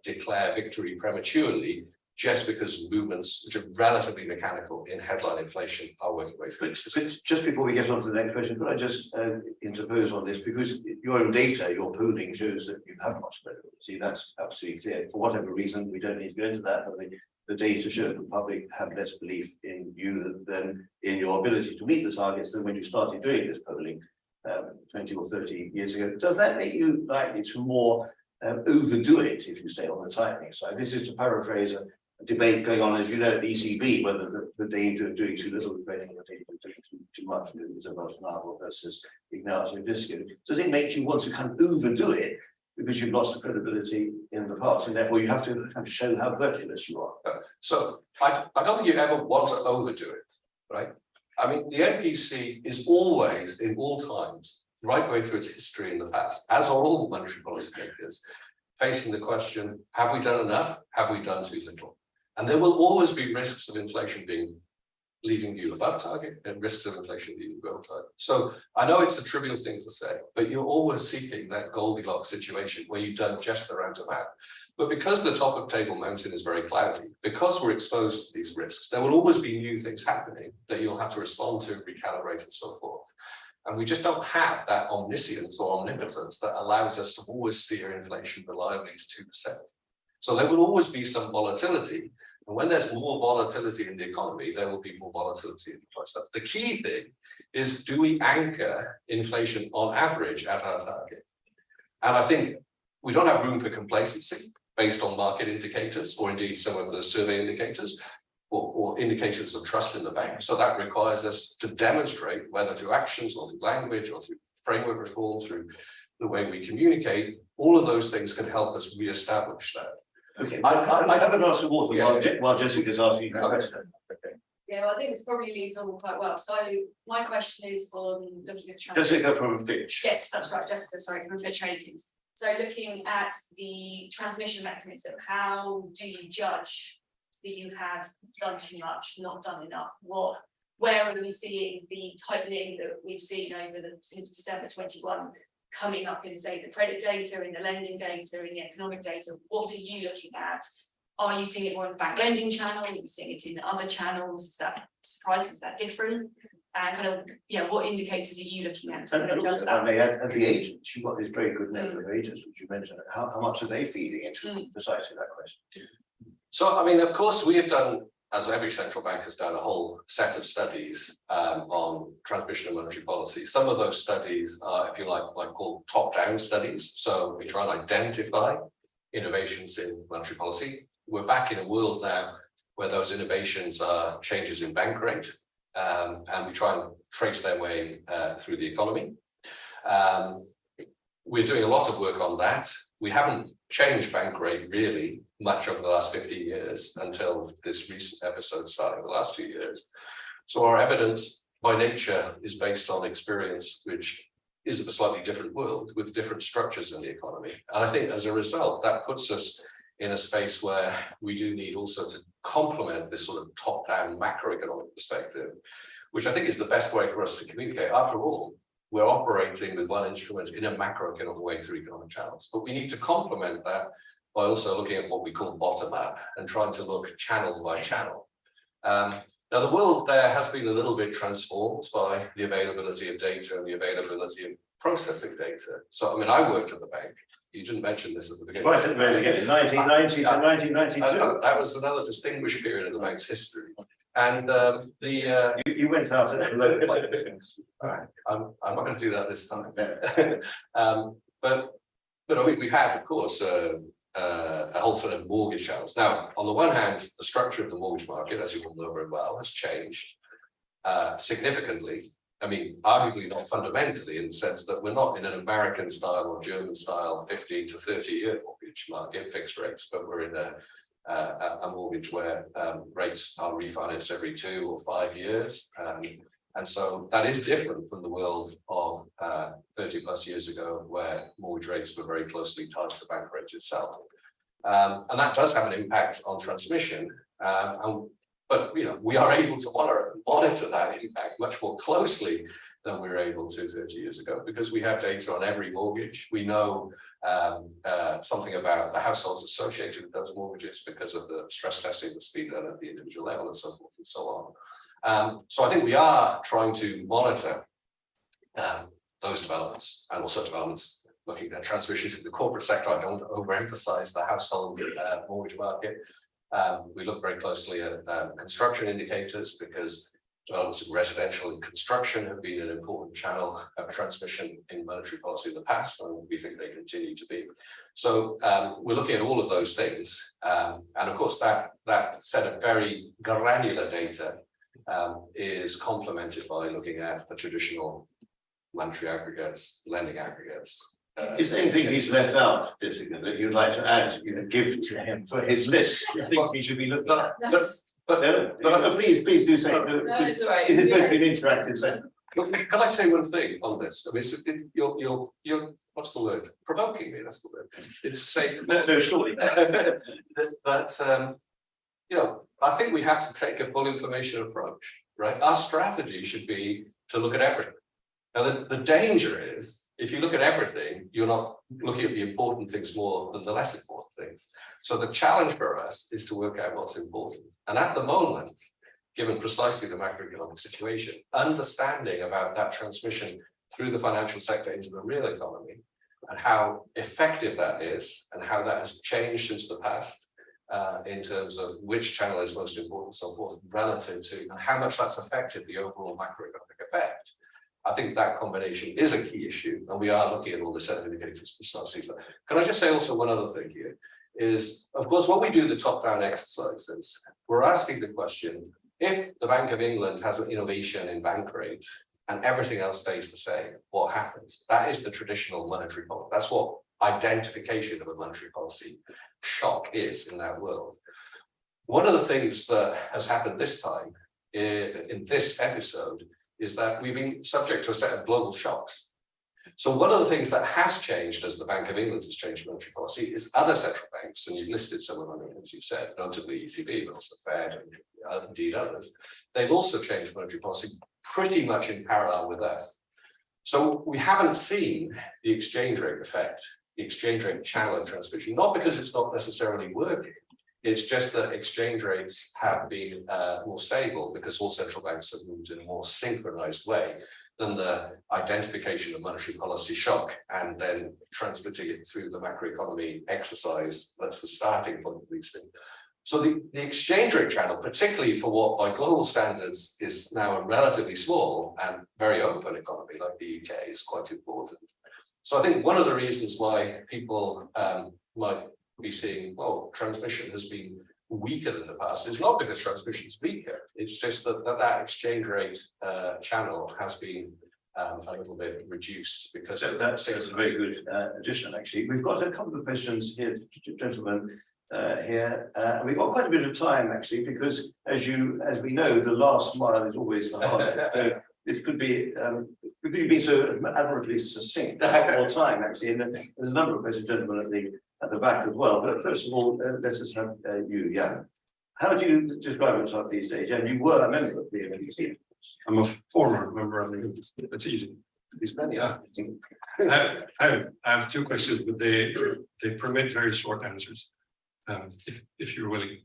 declare victory prematurely just because movements which are relatively mechanical in headline inflation are working way through. But just before we get on to the next question, could I just interpose on this, because your own data, your polling shows that you have much credibility. That's absolutely clear. For whatever reason, we don't need to go into that, but the data show the public have less belief in you than in your ability to meet the targets than when you started doing this polling 20 or 30 years ago. Does that make you likely to more overdo it, if you say, on the tightening side? This is to paraphrase a debate going on, as you know, at ECB, whether the danger of doing too little, the danger of doing too much is about Marvel versus Ignacio Visco. Does it make you want to kind of overdo it because you've lost the credibility in the past, and therefore you have to kind of show how virtuous you are? So I don't think you ever want to overdo it, right? I mean, the MPC is always, in all times, right the way through its history in the past, as are all monetary policy makers, facing the question, have we done enough? Have we done too little? And there will always be risks of inflation leading you above target and risks of inflation leading you below target. So I know it's a trivial thing to say, but you're always seeking that Goldilocks situation where you've done just the right amount. But because the top of Table Mountain is very cloudy, because we're exposed to these risks, there will always be new things happening that you'll have to respond to, recalibrate, and so forth. And we just don't have that omniscience or omnipotence that allows us to always steer inflation reliably to 2%. So there will always be some volatility. And when there's more volatility in the economy, there will be more volatility in the price. The key thing is, do we anchor inflation on average at our target? And I think we don't have room for complacency based on market indicators, or indeed some of the survey indicators, or indicators of trust in the bank. So that requires us to demonstrate, whether through actions or through language or through framework reform, through the way we communicate, all of those things can help us reestablish that. Okay, I have an answer water while Jessica's asking that question. Okay. Yeah, well, I think this probably leads on quite well. So my question is on looking at Jessica from Fitch. Yes, that's right, Jessica, sorry, from Fitch Ratings. So looking at the transmission mechanism, how do you judge that you have done too much, not done enough? Where are we seeing the tightening that we've seen since December 21 coming up in, say, the credit data, in the lending data, in the economic data? What are you looking at? Are you seeing it more in the bank lending channel? Are you seeing it in other channels? Is that surprising? Is that different? And kind of, what indicators are you looking at? And also, I may add, the agents, you've got this very good network of agents, which you mentioned. How much are they feeding into precisely that question? So, I mean, of course, we have done, as every central bank has done, a whole set of studies on transmission and monetary policy. Some of those studies are, if you like called top-down studies. So we try and identify innovations in monetary policy. We're back in a world now where those innovations are changes in bank rate, and we try and trace their way through the economy. we're doing a lot of work on that. We haven't changed bank rate really much over the last 15 years until this recent episode starting the last 2 years. So our evidence by nature is based on experience, which is of a slightly different world with different structures in the economy. And I think as a result, that puts us in a space where we do need also to complement this sort of top-down macroeconomic perspective, which I think is the best way for us to communicate. After all, we're operating with one instrument in a macroeconomic way through economic channels, but we need to complement that by also looking at what we call bottom up and trying to look channel by channel. Now, the world there has been a little bit transformed by the availability of data and the availability of processing data. So, I mean, I worked at the bank. You didn't mention this at the beginning. Right at the very beginning, 1990 to 1992. That was another distinguished period in the bank's history. And You went out at the local elections. I'm not going to do that this time. But I mean, we have, of course, a whole sort of mortgage channels. Now, on the one hand, the structure of the mortgage market, as you all know very well, has changed significantly. I mean, arguably not fundamentally, in the sense that we're not in an American style or German style 15 to 30-year mortgage market, fixed rates, but we're in a mortgage where rates are refinanced every 2 or 5 years. And so that is different from the world of 30 plus years ago, where mortgage rates were very closely tied to the bank rate itself. And that does have an impact on transmission. But you know, we are able to monitor that impact much more closely than we were able to 30 years ago, because we have data on every mortgage. We know something about the households associated with those mortgages because of the stress testing that's been done at the individual level and so forth and so on. So I think we are trying to monitor those developments, and also developments looking at transmission to the corporate sector. I don't overemphasize the household mortgage market. We look very closely at construction indicators, because developments in residential and construction have been an important channel of transmission in monetary policy in the past, and we think they continue to be. So we're looking at all of those things. And of course, that set of very granular data is complemented by looking at the traditional monetary aggregates, lending aggregates. Is there anything he's left out, Jessica, that you'd like to add, give to him for his list? Things he should be looked at? But please do say. No, it's all right. Is it going to be an interactive session? Can I say one thing on this? I mean, you're what's the word? Provoking me. That's the word. It's saying No, surely. that you know, I think we have to take a full information approach, right? Our strategy should be to look at everything. Now, the danger is, if you look at everything, you're not looking at the important things more than the less important things. So the challenge for us is to work out what's important. And at the moment, given precisely the macroeconomic situation, understanding about that transmission through the financial sector into the real economy, and how effective that is, and how that has changed since the past, in terms of which channel is most important, so forth, relative to how much that's affected the overall macroeconomic effect. I think that combination is a key issue, and we are looking at all the set of indicators precisely. So can I just say also one other thing here is, of course, when we do the top-down exercises, we're asking the question, if the Bank of England has an innovation in bank rate and everything else stays the same, what happens? That is the traditional monetary policy. That's what identification of a monetary policy shock is in that world. One of the things that has happened this time in this episode is that we've been subject to a set of global shocks. So one of the things that has changed as the Bank of England has changed monetary policy is other central banks, and you've listed some of them, as you said, notably ECB, but also Fed and indeed others. They've also changed monetary policy pretty much in parallel with us. So we haven't seen the exchange rate effect, the exchange rate channel of transmission, not because it's not necessarily working. It's just that exchange rates have been more stable because all central banks have moved in a more synchronized way than the identification of monetary policy shock and then transmitting it through the macroeconomy exercise. That's the starting point of these things. So the exchange rate channel, particularly for what by global standards is now a relatively small and very open economy like the UK, is quite important. So I think one of the reasons why people might be seeing, well, transmission has been weaker than the past. It's not because transmission is weaker. It's just that exchange rate channel has been a little bit reduced because So that's a very good addition, actually. We've got a couple of questions here, gentlemen, here. We've got quite a bit of time, actually, because as we know, the last mile is always the hardest. So this could be, you've been so admirably succinct, more time, actually, and there's a number of questions, gentlemen, at the back as well. But first of all, let's just have you, Jan. How do you describe yourself these days? And you were a member of the MNC. I'm a former member of the, it's easy. these many are. I have two questions, but they permit very short answers. If you're willing.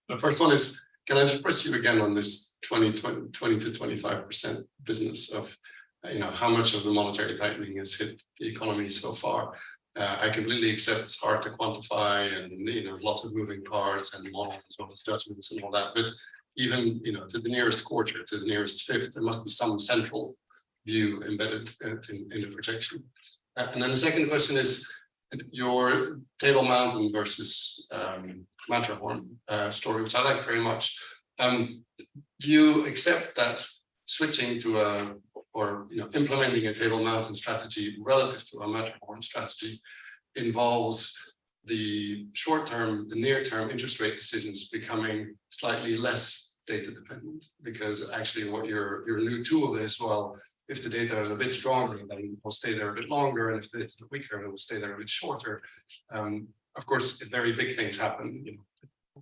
The first one is, can I just press you again on this 20 to 25% business of, how much of the monetary tightening has hit the economy so far? I completely accept it's hard to quantify and, lots of moving parts and models as well as judgments and all that, but even, to the nearest quarter, to the nearest fifth, there must be some central view embedded in the projection. And then the second question is your Table Mountain versus Matterhorn story, which I like very much. Do you accept that switching to implementing a Table Mountain strategy relative to a Matterhorn strategy involves the short-term, the near-term interest rate decisions becoming slightly less data dependent? Because actually what your new tool is, well, if the data is a bit stronger, then we'll stay there a bit longer, and if it's weaker, it will stay there a bit shorter. Of course, if very big things happen,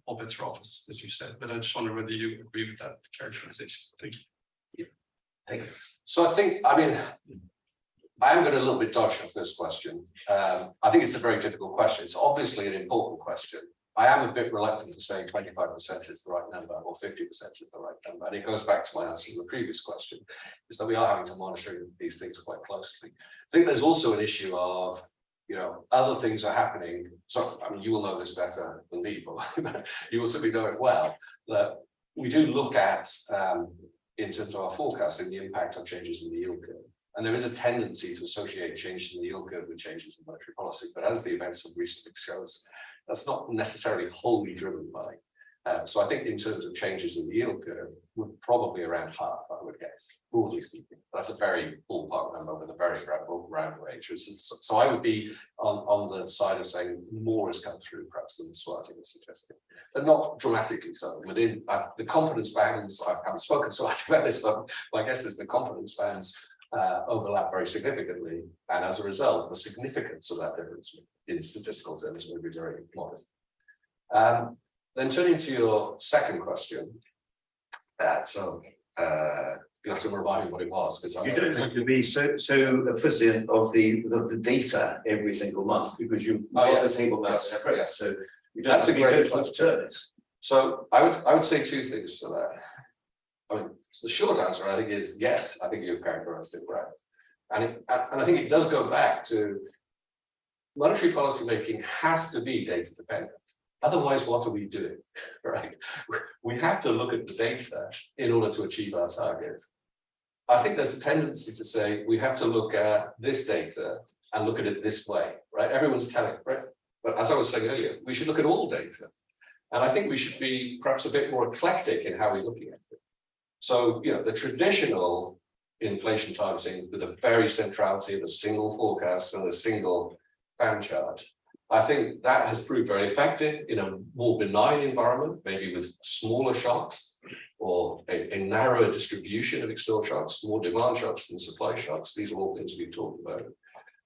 all bets are off, as you said, but I just wonder whether you agree with that characterization. Thank you. So I am going to a little bit dodge your first question. I think it's a very difficult question. It's obviously an important question. I am a bit reluctant to say 25% is the right number or 50% is the right number. And it goes back to my answer to the previous question, is that we are having to monitor these things quite closely. I think there's also an issue of, other things are happening. So, you will know this better than me, but you will certainly know it well, that we do look at, in terms of our forecasting, the impact of changes in the yield curve. And there is a tendency to associate changes in the yield curve with changes in monetary policy. But as the events of recent weeks shows, that's not necessarily wholly driven by. So I think in terms of changes in the yield curve, we're probably around half, I would guess, broadly speaking. That's a very ballpark number with a very round range. So I would be on the side of saying more has come through perhaps than Swati was suggesting, but not dramatically so. Within the confidence bands, I haven't spoken so much about this, but my guess is the confidence bands overlap very significantly, and as a result, the significance of that difference in statistical terms will be very modest. Then turning to your second question, so you have to remind me what it was, because You don't have to be so prescient of the data every single month, because you've got the table mountain approach. Yes. So you don't have to be very much service. So I would say two things to that. The short answer, I think, is yes. I think you've characterized it right, and I think it does go back to monetary policy making has to be data dependent. Otherwise, what are we doing? Right? We have to look at the data in order to achieve our target. I think there's a tendency to say we have to look at this data and look at it this way, right? Everyone's telling, right? But as I was saying earlier, we should look at all data. And I think we should be perhaps a bit more eclectic in how we're looking at it. So, the traditional inflation targeting with a very centrality of a single forecast and a single fan chart, I think that has proved very effective in a more benign environment, maybe with smaller shocks or a narrower distribution of external shocks, more demand shocks than supply shocks. These are all things we've talked about.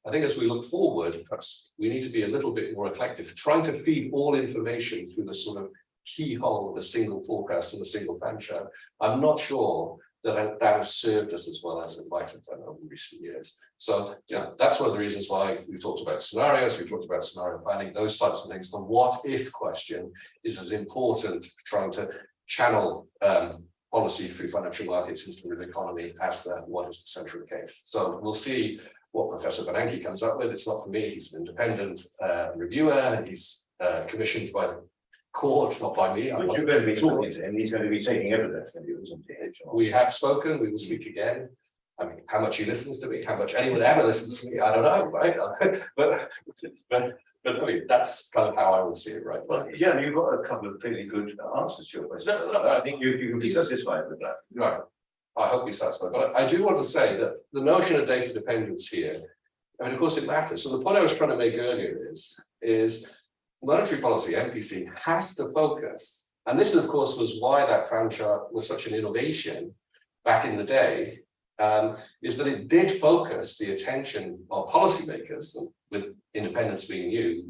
I think as we look forward, perhaps we need to be a little bit more eclectic, trying to feed all information through the sort of keyhole of a single forecast and a single fan chart. I'm not sure that has served us as well as it might have done over recent years. So, that's one of the reasons why we've talked about scenarios, we've talked about scenario planning, those types of things. The what if question is as important for trying to channel policy through financial markets into the real economy as the what is the central case. So we'll see what Professor Bernanke comes up with. It's not for me, he's an independent reviewer, he's commissioned by the court, not by me. But you're going to be talking to him, he's going to be taking evidence from you, isn't he? We have spoken, we will speak again. How much he listens to me, how much anyone ever listens to me, I don't know, right? but that's kind of how I would see it, right? Well, yeah, you've got a couple of pretty good answers to your question. No, I think you can be satisfied with that. Right. I hope you're satisfied, but I do want to say that the notion of data dependence here, I mean, of course it matters. So the point I was trying to make earlier is monetary policy, MPC, has to focus. And this, of course, was why that fan chart was such an innovation back in the day, is that it did focus the attention of policymakers, with independence being you,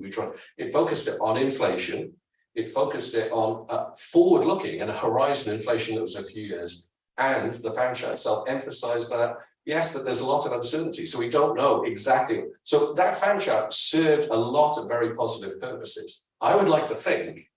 it focused it on inflation, it focused it on forward-looking and a horizon inflation that was a few years. And the fan chart itself emphasized that, yes, but there's a lot of uncertainty, so we don't know exactly. So that fan chart served a lot of very positive purposes. I would like to think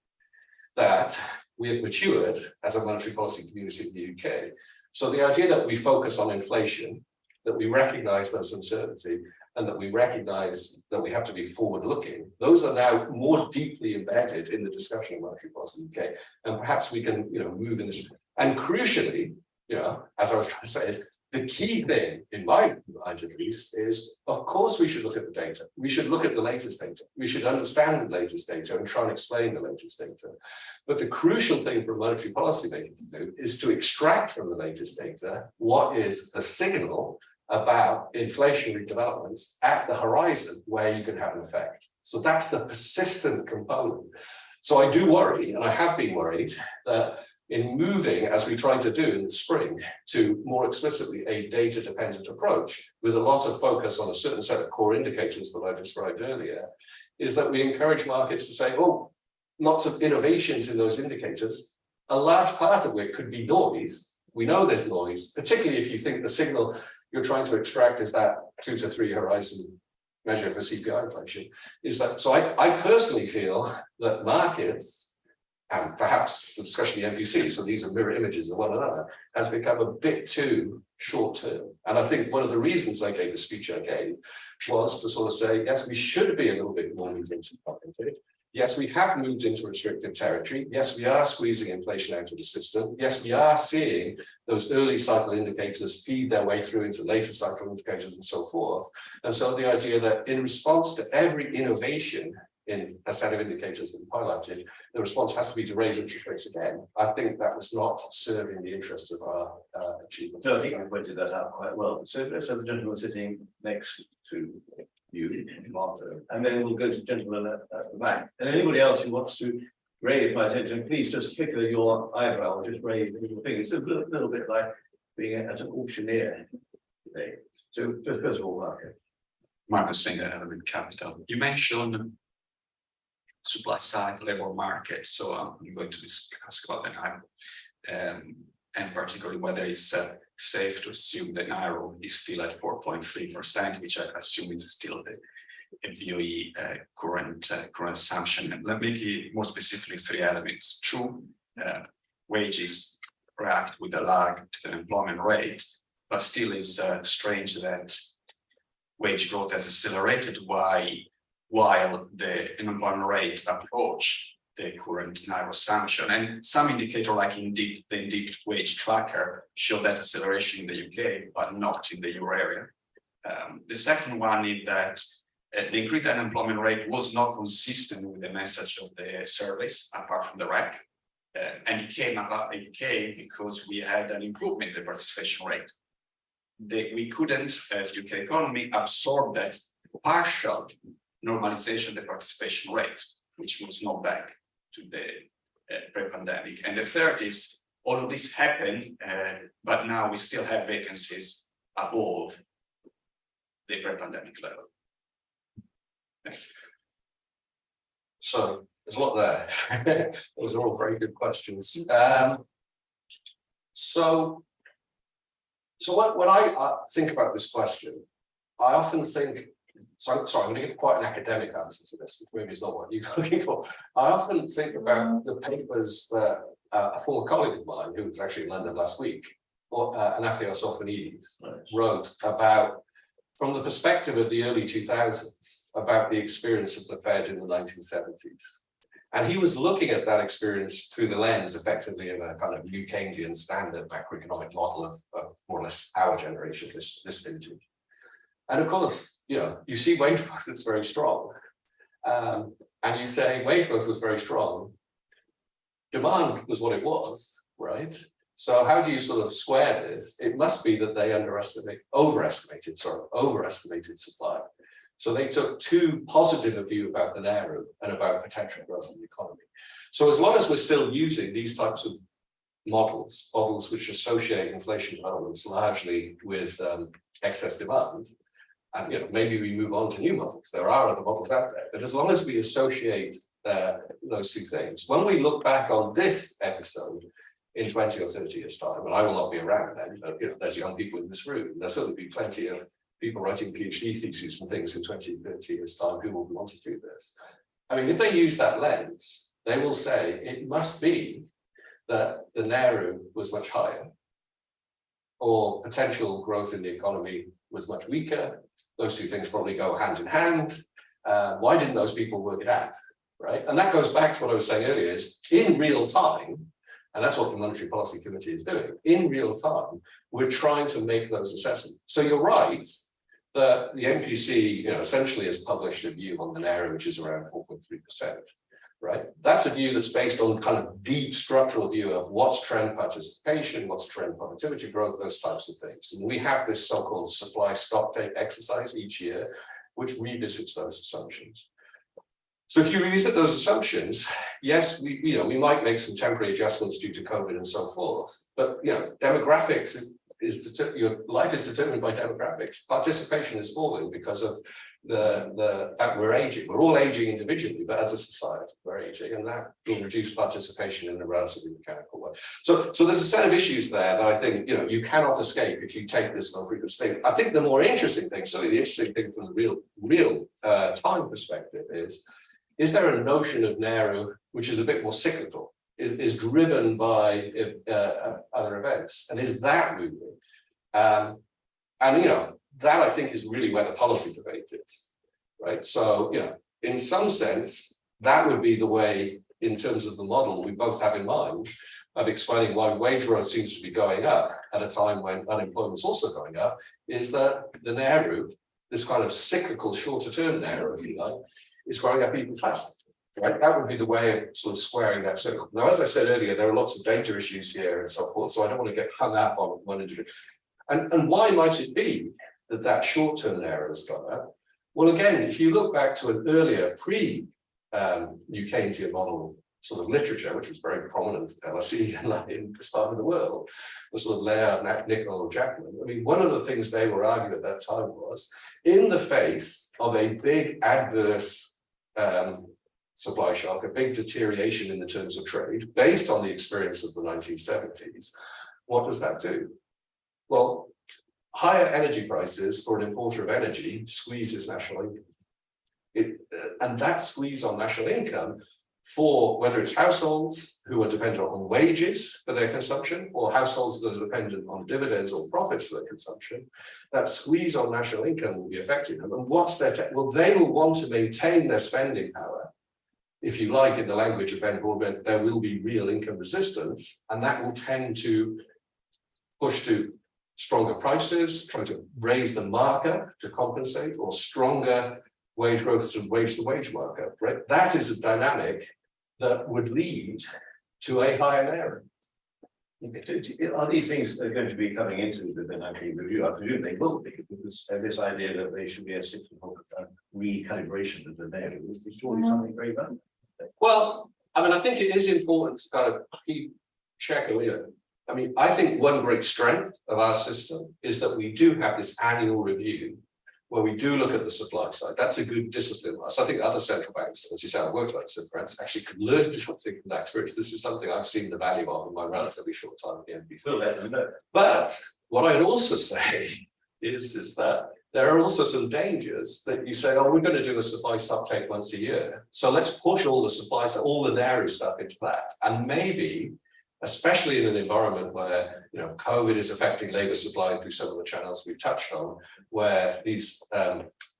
that we have matured as a monetary policy community in the UK. So the idea that we focus on inflation, that we recognize those uncertainty, and that we recognize that we have to be forward-looking, those are now more deeply embedded in the discussion of monetary policy in the UK. And perhaps we can, move in this. And crucially, as I was trying to say, is the key thing, in my mind at least, is of course we should look at the data. We should look at the latest data. We should understand the latest data and try and explain the latest data. But the crucial thing for a monetary policy maker to do is to extract from the latest data what is a signal about inflationary developments at the horizon where you can have an effect. So that's the persistent component. So I do worry, and I have been worried, that in moving, as we tried to do in the spring, to more explicitly a data-dependent approach with a lot of focus on a certain set of core indicators that I described earlier, is that we encourage markets to say, oh, lots of innovations in those indicators, a large part of which could be noise. We know there's noise, particularly if you think the signal you're trying to extract is that 2 to 3 horizon measure for CPI inflation. Is that so? I personally feel that markets, and perhaps the discussion of the MPC, so these are mirror images of one another, has become a bit too short term. And I think one of the reasons I gave the speech I gave was to sort of say, yes, we should be a little bit more medium-oriented. Yes, we have moved into restrictive territory. Yes, we are squeezing inflation out of the system. Yes, we are seeing those early cycle indicators feed their way through into later cycle indicators and so forth. And so the idea that in response to every innovation in a set of indicators that we highlighted, the response has to be to raise interest rates again. I think that was not serving the interests of our achievement. So I think you pointed that out quite well. So let's have the gentleman sitting next to you, Martha, and then we'll go to the gentleman at the back. And anybody else who wants to raise my attention, please just flicker your eyebrow, or just raise your finger. It's a little bit like being at an auctioneer today. So first of all, Marcus Finger, Element Capital. You mentioned supply side labor market, so I'm going to ask about the Naira, and particularly whether it's safe to assume the Naira is still at 4.3%, which I assume is still the MVOE current assumption. And let me make it more specifically 3 elements. True, wages react with a lag to the employment rate, but still is strange that wage growth has accelerated while the unemployment rate approach the current Naira assumption. And some indicator like the Indeed wage tracker show that acceleration in the UK, but not in the euro area. The second one is that the increased unemployment rate was not consistent with the message of the surveys, apart from the REC. And it came because we had an improvement in the participation rate. We couldn't, as UK economy, absorb that partial normalization of the participation rate, which was not back to the pre-pandemic. And the third is all of this happened, but now we still have vacancies above the pre-pandemic level. So there's a lot there. Those are all very good questions. So when I think about this question, I often think, sorry, I'm going to give quite an academic answer to this, which maybe is not what you're looking for. I often think about the papers that a former colleague of mine, who was actually in London last week, Anatheos Orphanides, wrote about, from the perspective of the early 2000s, about the experience of the Fed in the 1970s. And he was looking at that experience through the lens, effectively, of a kind of new Keynesian standard macroeconomic model of more or less our generation, this vintage. And of course, you see wage growth that's very strong. And you say wage growth was very strong. Demand was what it was, right? So how do you sort of square this? It must be that they overestimated supply. So they took too positive a view about the narrow and about potential growth in the economy. So as long as we're still using these types of models which associate inflation developments largely with excess demand, and maybe we move on to new models. There are other models out there, but as long as we associate those two things, when we look back on this episode in 20 or 30 years' time, and I will not be around then, but there's young people in this room, there'll certainly be plenty of people writing PhD theses and things in 20, 30 years' time who will want to do this. I mean, if they use that lens, they will say it must be that the narrow was much higher, or potential growth in the economy was much weaker. Those two things probably go hand in hand. Why didn't those people work it out, right? And that goes back to what I was saying earlier, is in real time, and that's what the Monetary Policy Committee is doing, in real time, we're trying to make those assessments. So you're right that the MPC essentially has published a view on the narrow, which is around 4.3%. Right? That's a view that's based on kind of deep structural view of what's trend participation, what's trend productivity growth, those types of things. And we have this so-called supply stocktake exercise each year, which revisits those assumptions. So if you revisit those assumptions, yes, we might make some temporary adjustments due to COVID and so forth, but demographics your life is determined by demographics. Participation is falling because of the fact we're aging. We're all aging individually, but as a society, we're aging, and that will reduce participation in a relatively mechanical way. So there's a set of issues there that I think you cannot escape if you take this non-frequent statement. I think the more interesting thing, certainly the interesting thing from the real time perspective is there a notion of narrow which is a bit more cyclical? Is driven by other events, and is that moving? That I think is really where the policy debate is, right? So in some sense, that would be the way, in terms of the model we both have in mind, of explaining why wage growth seems to be going up at a time when unemployment is also going up, is that the narrow, this kind of cyclical shorter-term narrow, if you like, is growing up even faster. Right? That would be the way of sort of squaring that circle. Now, as I said earlier, there are lots of data issues here and so forth, so I don't want to get hung up on one individual. And why might it be that short-term narrow has gone up? Well, again, if you look back to an earlier pre-New Keynesian model sort of literature, which was very prominent at LSE in this part of the world, the sort of Laird, Nicholl, Jackman. I mean, one of the things they were arguing at that time was, in the face of a big adverse supply shock, a big deterioration in the terms of trade, based on the experience of the 1970s, what does that do? Well, higher energy prices for an importer of energy squeezes national income. And that squeeze on national income, for whether it's households who are dependent on wages for their consumption, or households that are dependent on dividends or profits for their consumption, that squeeze on national income will be affecting them. And what's their well, they will want to maintain their spending power. If you like, in the language of Ben Broadbent, there will be real income resistance, and that will tend to push to stronger prices, trying to raise the marker to compensate, or stronger wage growth to raise the wage marker, right? That is a dynamic that would lead to a higher narrow. Are these things going to be coming into the dynamic review? I presume they will be, because this idea that there should be a cyclical recalibration of the narrow is surely something very bad. Well, I mean, I think it is important to kind of keep checking here. I mean, I think one great strength of our system is that we do have this annual review where we do look at the supply side. That's a good discipline. So I think other central banks, as you say, I worked like central banks, actually can learn something from that experience. This is something I've seen the value of in my relatively short time at the NBC. We'll let them know. But what I'd also say is that there are also some dangers that you say, oh, we're going to do a supply stocktake once a year. So let's push all the supply, all the narrow stuff into that. And maybe, especially in an environment where COVID is affecting labor supply through some of the channels we've touched on, where these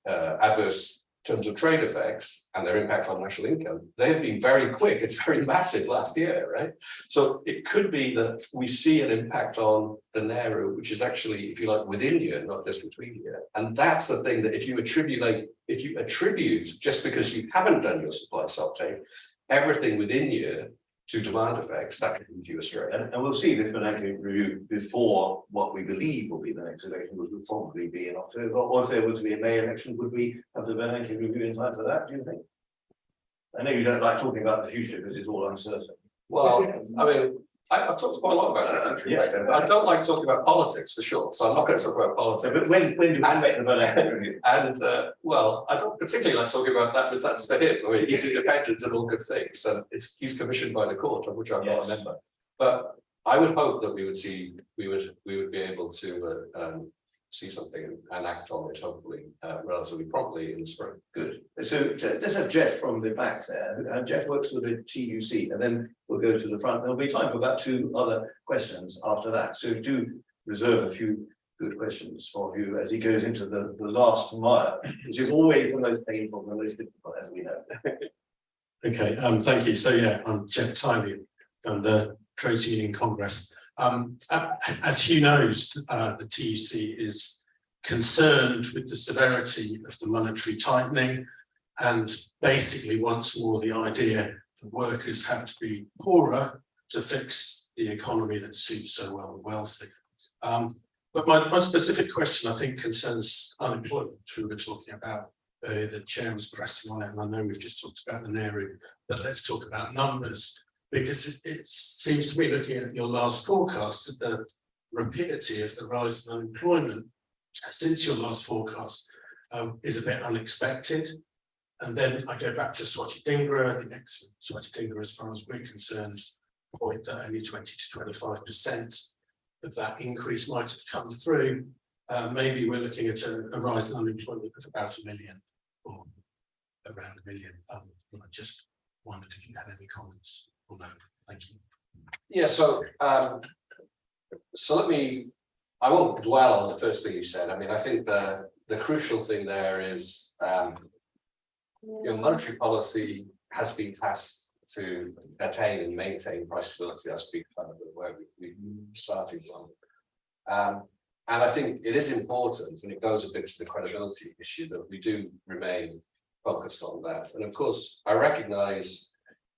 adverse terms of trade effects and their impact on national income, they have been very quick and very massive last year, right? So it could be that we see an impact on the narrow, which is actually, if you like, within year, not just between year. And that's the thing that if you attribute, just because you haven't done your supply stocktake, everything within year to demand effects, that can lead you astray. And we'll see this Bernanke review before what we believe will be the next election, which will probably be in October. Or if there was to be a May election, would we have the Bernanke review in time for that, do you think? I know you don't like talking about the future because it's all uncertain. Well, I mean, I've talked quite a lot about the future. Yeah. I don't like talking about politics for sure, so I'm not going to talk about politics. So, but when do you expect the Bernanke review? And well, I don't particularly like talking about that because that's for him. I mean, he's independent and all good things, and he's commissioned by the court, of which I'm not a member. But I would hope that we would be able to see something and act on it, hopefully, relatively promptly in the spring. Good. So let's have Jeff from the back there. And Jeff works with the TUC, and then we'll go to the front. There'll be time for about 2 other questions after that. So do reserve a few good questions for you as he goes into the last mile, which is always the most painful, the most difficult, as we know. Okay, thank you. So yeah, I'm Jeff Tiley from the Trade Union Congress. As Huw knows, the TUC is concerned with the severity of the monetary tightening, and basically once more the idea that workers have to be poorer to fix the economy that suits so well the wealthy. But my specific question, I think, concerns unemployment, which we were talking about earlier. The chair was pressing on it, and I know we've just talked about the narrative, but let's talk about numbers. Because it seems to me, looking at your last forecast, that the rapidity of the rise in unemployment since your last forecast is a bit unexpected. And then I go back to Swati Dhingra, the excellent Swati Dhingra, as far as we're concerned, point that only 20 to 25% of that increase might have come through. Maybe we're looking at a rise in unemployment of about 1 million or around 1 million. I just wondered if you had any comments. Well, no, thank you. Yeah, so let me, I won't dwell on the first thing you said. I mean, I think the crucial thing there is monetary policy has been tasked to attain and maintain price stability. That's been kind of where we're starting from. And I think it is important, and it goes a bit to the credibility issue, that we do remain focused on that. And of course, I recognize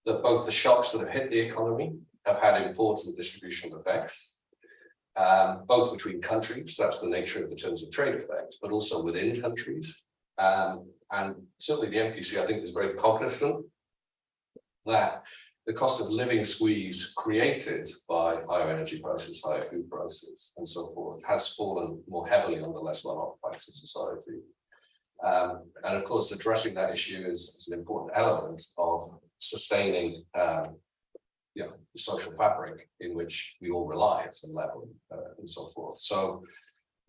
that both the shocks that have hit the economy have had important distributional effects, both between countries, that's the nature of the terms of trade effect, but also within countries. And certainly the MPC, I think, is very cognizant that the cost of living squeeze created by higher energy prices, higher food prices, and so forth, has fallen more heavily on the less well-off parts of society. And of course, addressing that issue is an important element of sustaining the social fabric in which we all rely at some level, and so forth. So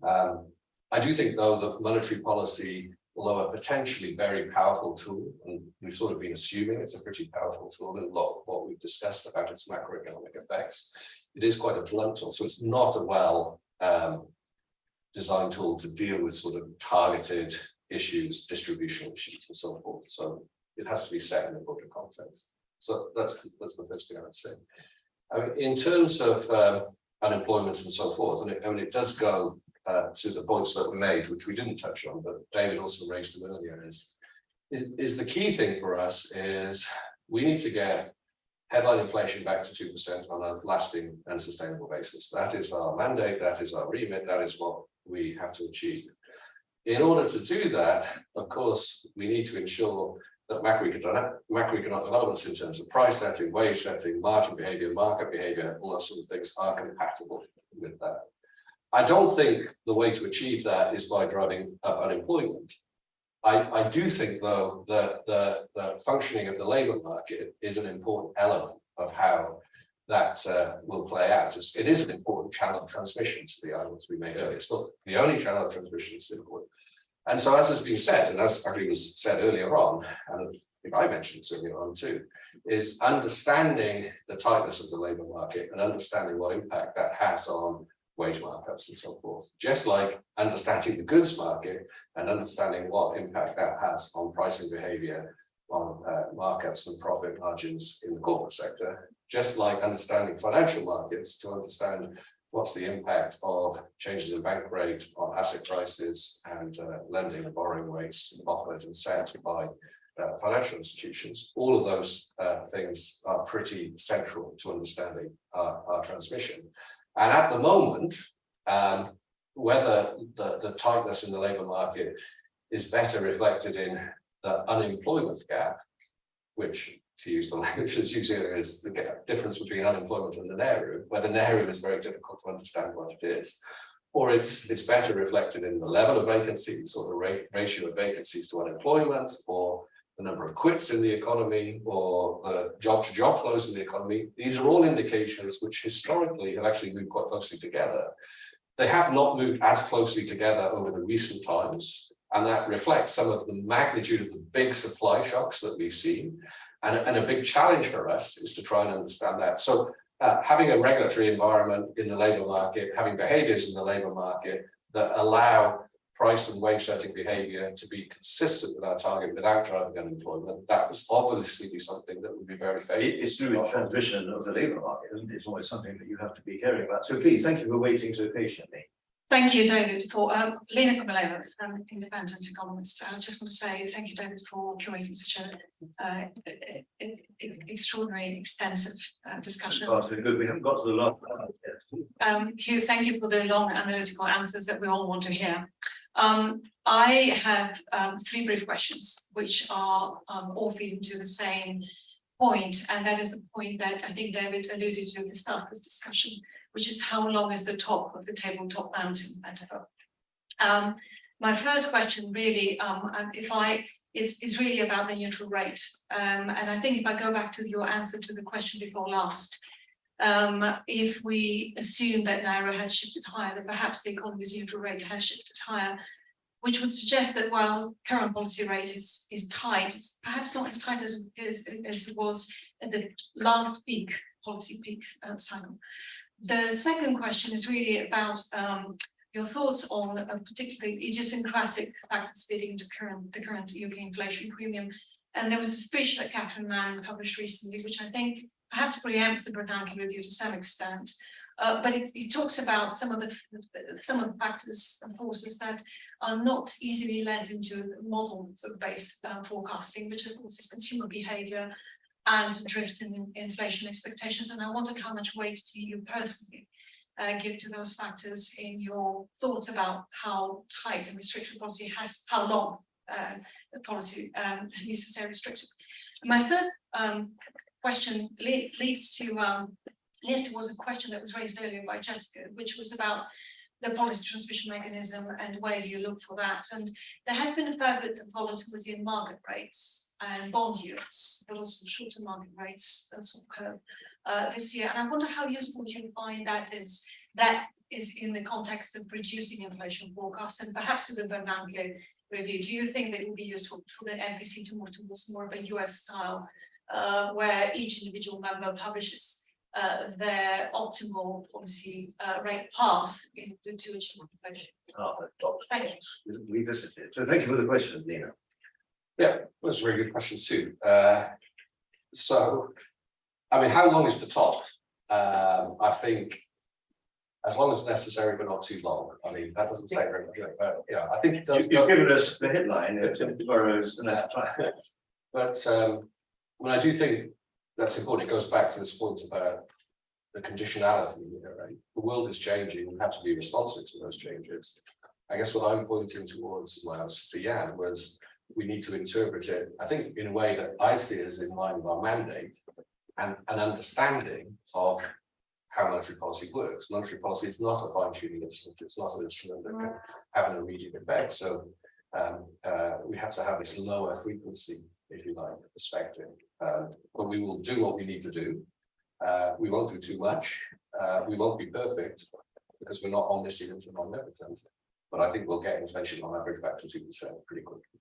I do think, though, that monetary policy, although a potentially very powerful tool, and we've sort of been assuming it's a pretty powerful tool in a lot of what we've discussed about its macroeconomic effects, it is quite a blunt tool. So it's not a well designed tool to deal with sort of targeted issues, distributional issues, and so forth. So it has to be set in a broader context. So that's the first thing I would say. I mean, in terms of unemployment and so forth, and it does go to the points that were made, which we didn't touch on, but David also raised them earlier, is the key thing for us is we need to get headline inflation back to 2% on a lasting and sustainable basis. That is our mandate, that is our remit, that is what we have to achieve. In order to do that, of course, we need to ensure that macroeconomic developments in terms of price setting, wage setting, margin behavior, market behavior, all those sort of things are compatible with that. I don't think the way to achieve that is by driving up unemployment. I do think, though, that the functioning of the labour market is an important element of how that will play out. It is an important channel of transmission, to the arguments we made earlier. It's not the only channel of transmission, it's important. And so, as has been said, and as actually was said earlier on, and I think I mentioned this earlier on too, is understanding the tightness of the labour market and understanding what impact that has on wage markups and so forth. Just like understanding the goods market and understanding what impact that has on pricing behaviour, on markups and profit margins in the corporate sector, just like understanding financial markets to understand what's the impact of changes in bank rate on asset prices and lending and borrowing rates offered and set by financial institutions, all of those things are pretty central to understanding our transmission. And at the moment, whether the tightness in the labour market is better reflected in the unemployment gap, which, to use the language that's used here, is the difference between unemployment and the NAIRU, where the NAIRU is very difficult to understand what it is, or it's better reflected in the level of vacancies, or the ratio of vacancies to unemployment, or the number of quits in the economy, or the job-to-job flows in the economy. These are all indications which historically have actually moved quite closely together. They have not moved as closely together over the recent times, and that reflects some of the magnitude of the big supply shocks that we've seen. And a big challenge for us is to try and understand that. So having a regulatory environment in the labour market, having behaviours in the labour market that allow price and wage setting behaviour to be consistent with our target without driving unemployment, that would obviously be something that would be very favourable. It's through the transition of the labour market, isn't it? It's always something that you have to be caring about. So please, thank you for waiting so patiently. Thank you, David, for Lena Kumaleva, independent economist. I just want to say thank you, David, for curating such a extraordinary, extensive discussion. Good, we haven't got to the last one yet. Huw, thank you for the long analytical answers that we all want to hear. I have three brief questions, which are all feeding to the same point, and that is the point that I think David alluded to at the start of this discussion, which is how long is the top of the tabletop mountain metaphor. My first question really, is really about the neutral rate. And I think if I go back to your answer to the question before last, if we assume that NAIRU has shifted higher, then perhaps the economy's neutral rate has shifted higher, which would suggest that while current policy rate is tight, it's perhaps not as tight as it was at the last peak, policy peak cycle. The second question is really about your thoughts on particularly idiosyncratic factors feeding into the current UK inflation premium. And there was a speech that Catherine Mann published recently, which I think perhaps preempts the Bernanke review to some extent. But it talks about some of the factors and forces that are not easily led into model sort of based forecasting, which of course is consumer behaviour and drift in inflation expectations. And I wondered how much weight do you personally give to those factors in your thoughts about how tight and restrictive policy has, how long the policy needs to stay restrictive. My third question leads towards a question that was raised earlier by Jessica, which was about the policy transmission mechanism and where do you look for that. And there has been a fair bit of volatility in market rates and bond yields, but also short-term market rates sort of curve this year. And I wonder how useful you find that is in the context of reducing inflation forecasts and perhaps to the Bernanke review. Do you think that it would be useful for the MPC to move towards more of a US style where each individual member publishes their optimal policy rate path to achieve inflation? Thank you. We visited. So thank you for the questions, Nina. Yeah, those are very good questions too. So, I mean, how long is the top? I think as long as necessary, but not too long. I mean, that doesn't say very much, but yeah, I think it does. You've given us the headline. Tomorrow's the next time. But I do think that's important. It goes back to this point about the conditionality, right? The world is changing. We have to be responsive to those changes. I guess what I'm pointing towards in my answer to Jan was we need to interpret it, I think, in a way that I see as in line with our mandate and an understanding of how monetary policy works. Monetary policy is not a fine-tuning instrument. It's not an instrument that can have an immediate effect. So we have to have this lower frequency, if you like, perspective. But we will do what we need to do. We won't do too much. We won't be perfect because we're not omniscient and omnipotent. But I think we'll get inflation on average back to 2% pretty quickly.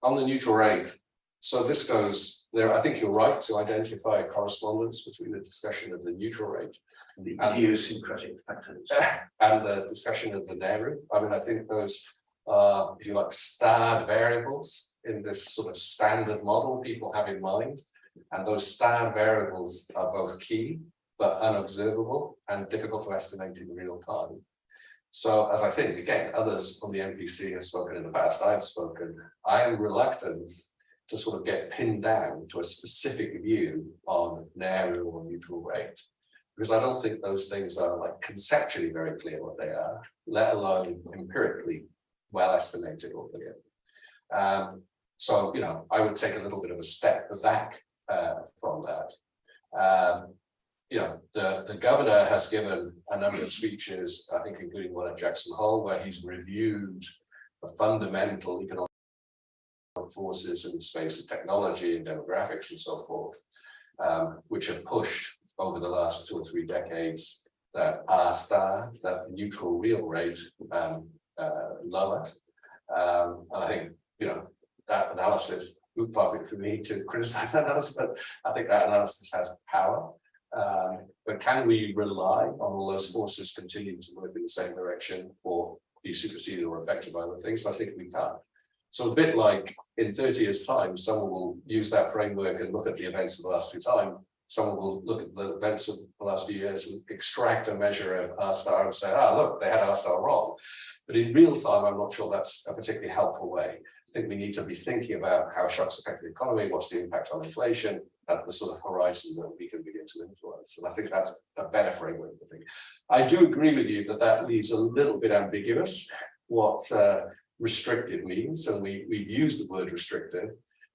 On the neutral rate, so this goes there. I think you're right to identify a correspondence between the discussion of the neutral rate and the idiosyncratic factors and the discussion of the NAIRU. I mean, I think those are, if you like, starred variables in this sort of standard model people have in mind. And those starred variables are both key, but unobservable and difficult to estimate in real time. So as I think, again, others from the MPC have spoken in the past, I've spoken, I am reluctant to sort of get pinned down to a specific view on an area or neutral rate. Because I don't think those things are like conceptually very clear what they are, let alone empirically well estimated or clear. So, you know, I would take a little bit of a step back from that. You know, the governor has given a number of speeches, I think including one at Jackson Hole, where he's reviewed the fundamental economic forces in the space of technology and demographics and so forth, which have pushed over the last 2 or 3 decades that R star, that neutral real rate, lower. And I think, you know, that analysis, probably for me to criticize that analysis, but I think that analysis has power. But can we rely on all those forces continuing to work in the same direction or be superseded or affected by other things? I think we can. So a bit like in 30 years' time, someone will use that framework and look at the events of the last 2 times. Someone will look at the events of the last few years and extract a measure of R star and say, ah, look, they had R star wrong. But in real time, I'm not sure that's a particularly helpful way. I think we need to be thinking about how shocks affect the economy, what's the impact on inflation, at the sort of horizon that we can begin to influence. And I think that's a better framework, I think. I do agree with you that that leaves a little bit ambiguous what restrictive means, and we've used the word restrictive.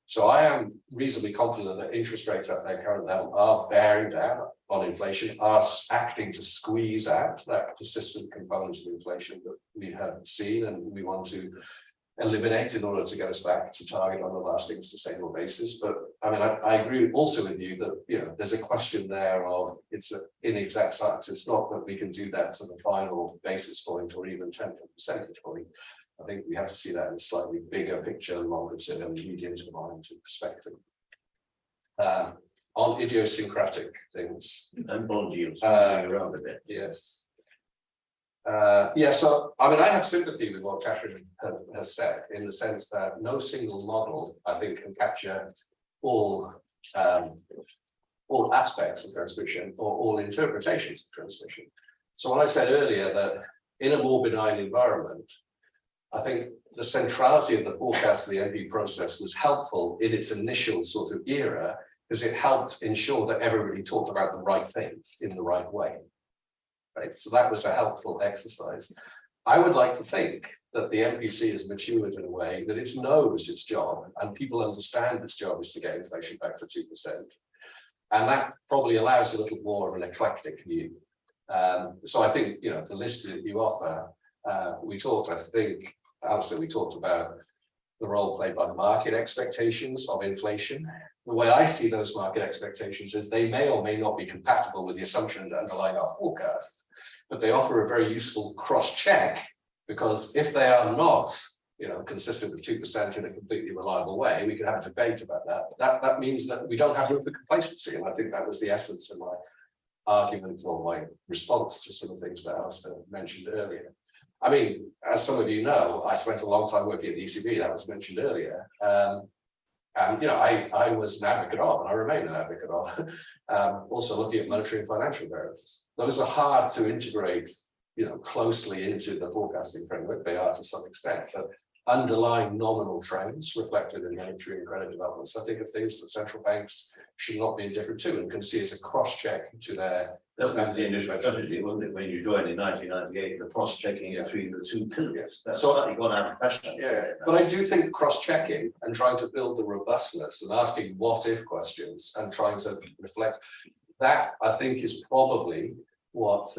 So I am reasonably confident that interest rates at their current level are bearing down on inflation, are acting to squeeze out that persistent component of inflation that we have seen and we want to eliminate in order to get us back to target on a lasting sustainable basis. But I mean, I agree also with you that, you know, there's a question there of it's an inexact science. It's not that we can do that to the final basis point or even 10 percentage point. I think we have to see that in a slightly bigger picture, longer term, medium to long term perspective. On idiosyncratic things. And bond yields around a bit. Yes. Yeah, so I mean, I have sympathy with what Catherine has said in the sense that no single model, I think, can capture all aspects of transmission or all interpretations of transmission. So when I said earlier that in a more benign environment, I think the centrality of the forecast of the MP process was helpful in its initial sort of era because it helped ensure that everybody talked about the right things in the right way. Right? So that was a helpful exercise. I would like to think that the MPC has matured in a way that it knows its job and people understand its job is to get inflation back to 2%. And that probably allows a little more of an eclectic view. So I think, you know, the list that you offer, we talked, I think, Alistair, we talked about the role played by market expectations of inflation. The way I see those market expectations is they may or may not be compatible with the assumptions underlying our forecast, but they offer a very useful cross-check because if they are not, you know, consistent with 2% in a completely reliable way, we can have a debate about that. That means that we don't have room for complacency, and I think that was the essence of my argument or my response to some of the things that Alistair mentioned earlier. I mean, as some of you know, I spent a long time working at the ECB, that was mentioned earlier. And, you know, I was an advocate of, and I remain an advocate of, also looking at monetary and financial variables. Those are hard to integrate, you know, closely into the forecasting framework. They are to some extent, but underlying nominal trends reflected in monetary and credit developments, I think, are things that central banks should not be indifferent to and can see as a cross-check to their. That was the initial strategy, wasn't it, when you joined in 1998, the cross-checking between the 2 pillars. That's slightly gone out of fashion. Yeah, but I do think cross-checking and trying to build the robustness and asking what-if questions and trying to reflect that, I think, is probably what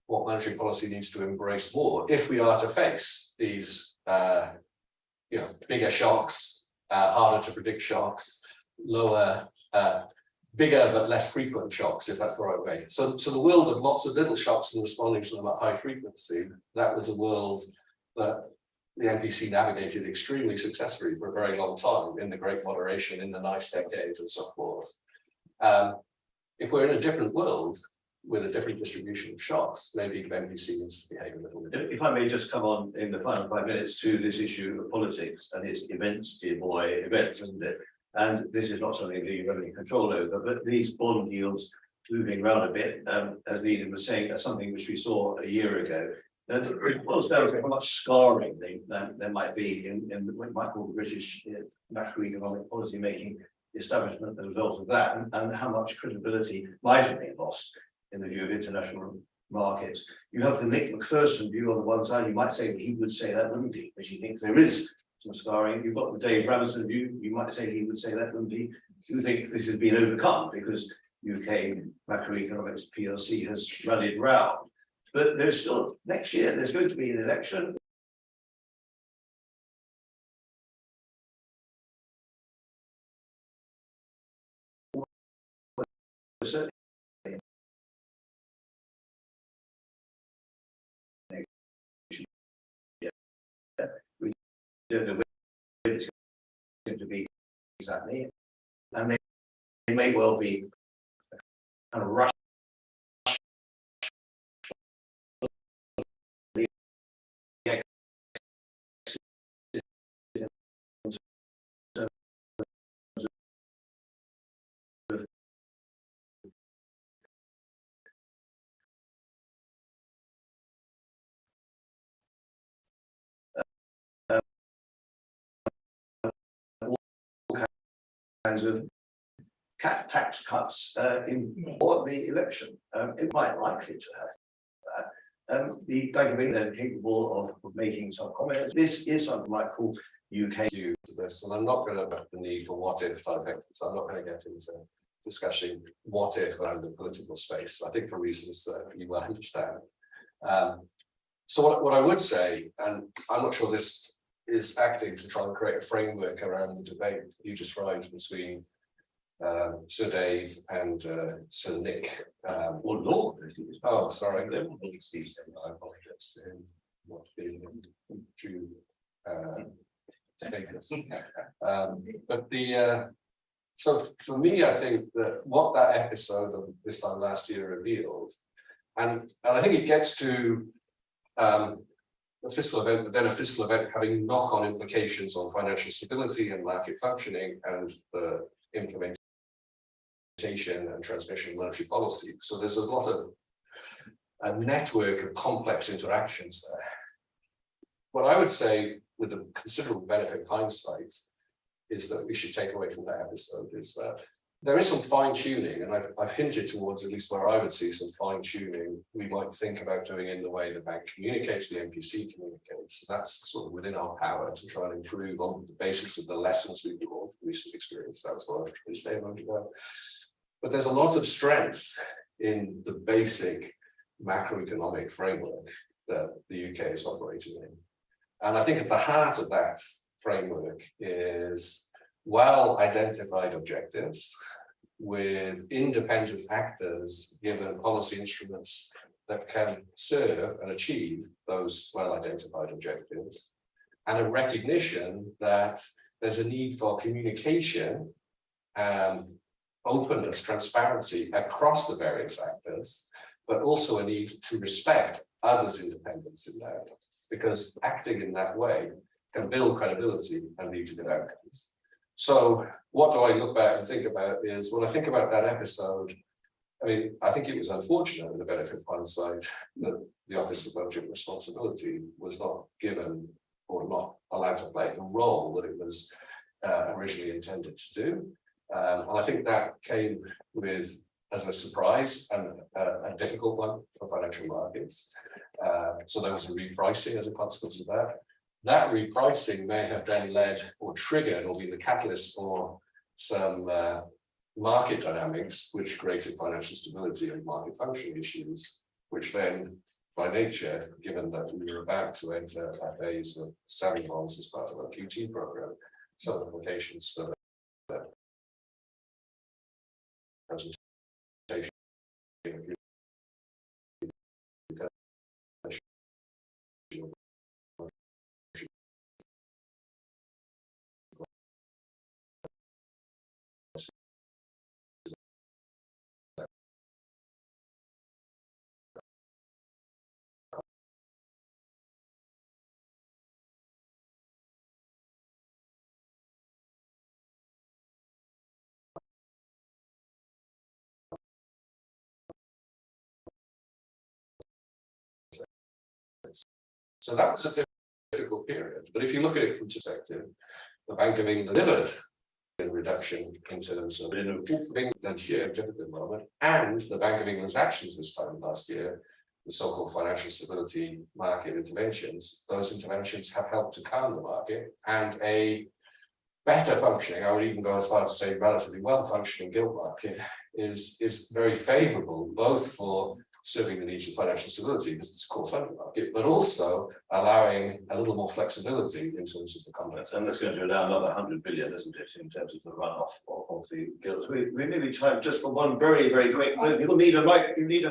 monetary policy needs to embrace more if we are to face these, you know, bigger shocks, harder to predict shocks, lower. Bigger but less frequent shocks, if that's the right way. So the world of lots of little shocks and responding to them at high frequency, that was a world that the MPC navigated extremely successfully for a very long time in the Great Moderation, in the nice decade and so forth. If we're in a different world with a different distribution of shocks, maybe MPC needs to behave a little bit. If I may just come on in the final 5 minutes to this issue of politics and its events, dear boy, events, isn't it? And this is not something that you have any control over, but these bond yields moving around a bit, as Leland was saying, that's something which we saw a year ago. And it boils down to how much scarring there might be in what we might call the British macroeconomic policy making establishment as a result of that, and how much credibility might have been lost in the view of international markets. You have the Nick Macpherson view on the one side. You might say that he would say that wouldn't be, but he thinks there is some scarring. You've got the Dave Ramsden view. You might say he would say that wouldn't be. You think this has been overcome because UK macroeconomics PLC has rallied round. But there's still, next year, there's going to be an election. Certainly, we don't know where it's going to be exactly, and they may well be kind of rush. Kinds of tax cuts in or the election. It might likely to have that. The Bank of England capable of making some comments. This is something like called UK view to this, and I'm not going to have the need for what if type exits. I'm not going to get into discussing what if around the political space. I think for reasons that you will understand. So what I would say, and I'm not sure this is acting to try and create a framework around the debate you described between Sir Dave and Sir Nick. or Lord. Oh, sorry. I apologize to him not being in due status. But so for me, I think that what that episode of this time last year revealed, and I think it gets to a fiscal event, but then a fiscal event having knock-on implications on financial stability and market functioning and the implementation and transmission of monetary policy. So there's a lot of a network of complex interactions there. What I would say, with a considerable benefit of hindsight, is that we should take away from that episode is that there is some fine-tuning, and I've hinted towards at least where I would see some fine-tuning we might think about doing in the way the bank communicates, the MPC communicates. That's sort of within our power to try and improve on the basis of the lessons we've drawn from recent experience. That was what I was trying to say a moment ago. But there's a lot of strength in the basic macroeconomic framework that the UK is operating in. And I think at the heart of that framework is well-identified objectives with independent actors given policy instruments that can serve and achieve those well-identified objectives, and a recognition that there's a need for communication and openness, transparency across the various actors, but also a need to respect others' independence in that, because acting in that way can build credibility and lead to good outcomes. So what do I look back and think about is, when I think about that episode, I mean, I think it was unfortunate, with the benefit of hindsight, that the Office of Budget Responsibility was not given or not allowed to play the role that it was originally intended to do. And I think that came with, as a surprise, and a difficult one for financial markets. So there was a repricing as a consequence of that. That repricing may have then led or triggered or been the catalyst for some market dynamics, which created financial stability and market functioning issues, which then, by nature, given that we were about to enter a phase of selling bonds as part of our QT program, some implications for the presentation So that was a difficult period. But if you look at it from perspective, the Bank of England delivered a reduction in terms of England year, difficult moment, and the Bank of England's actions this time last year, the so-called financial stability market interventions, those interventions have helped to calm the market, and a better functioning, I would even go as far as to say relatively well-functioning gilt market is very favourable, both for serving the needs of financial stability, because it's a core funding market, but also allowing a little more flexibility in terms of the context. And that's going to allow another 100 billion, isn't it, in terms of the runoff of the gilts. We may be time just for one very, very quick, you'll need a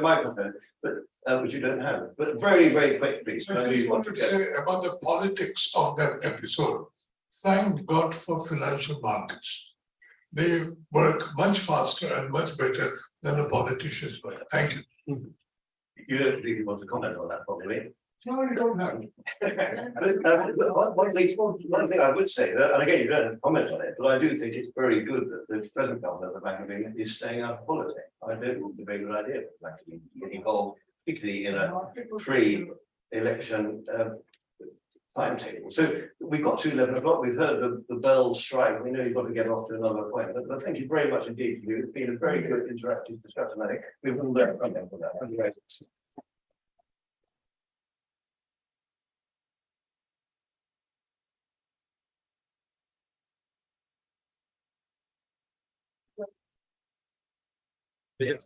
microphone, but which you don't have, but very, very quick, please. I just wanted to say about the politics of that episode. Thank God for financial markets. They work much faster and much better than the politicians work. Thank you. You don't really want to comment on that, probably. No, you don't have. One thing I would say, and again, you don't have to comment on it, but I do think it's very good that the present government of the Bank of England is staying out of politics. I don't think it's a very good idea for the Bank of England to get involved, particularly in a pre-election timetable. So we've got to 11 o'clock, we've heard the bells strike, we know you've got to get off to another appointment, but thank you very much indeed for you. It's been a very good interactive discussion. I think we will learn from them for that. Thank you very much.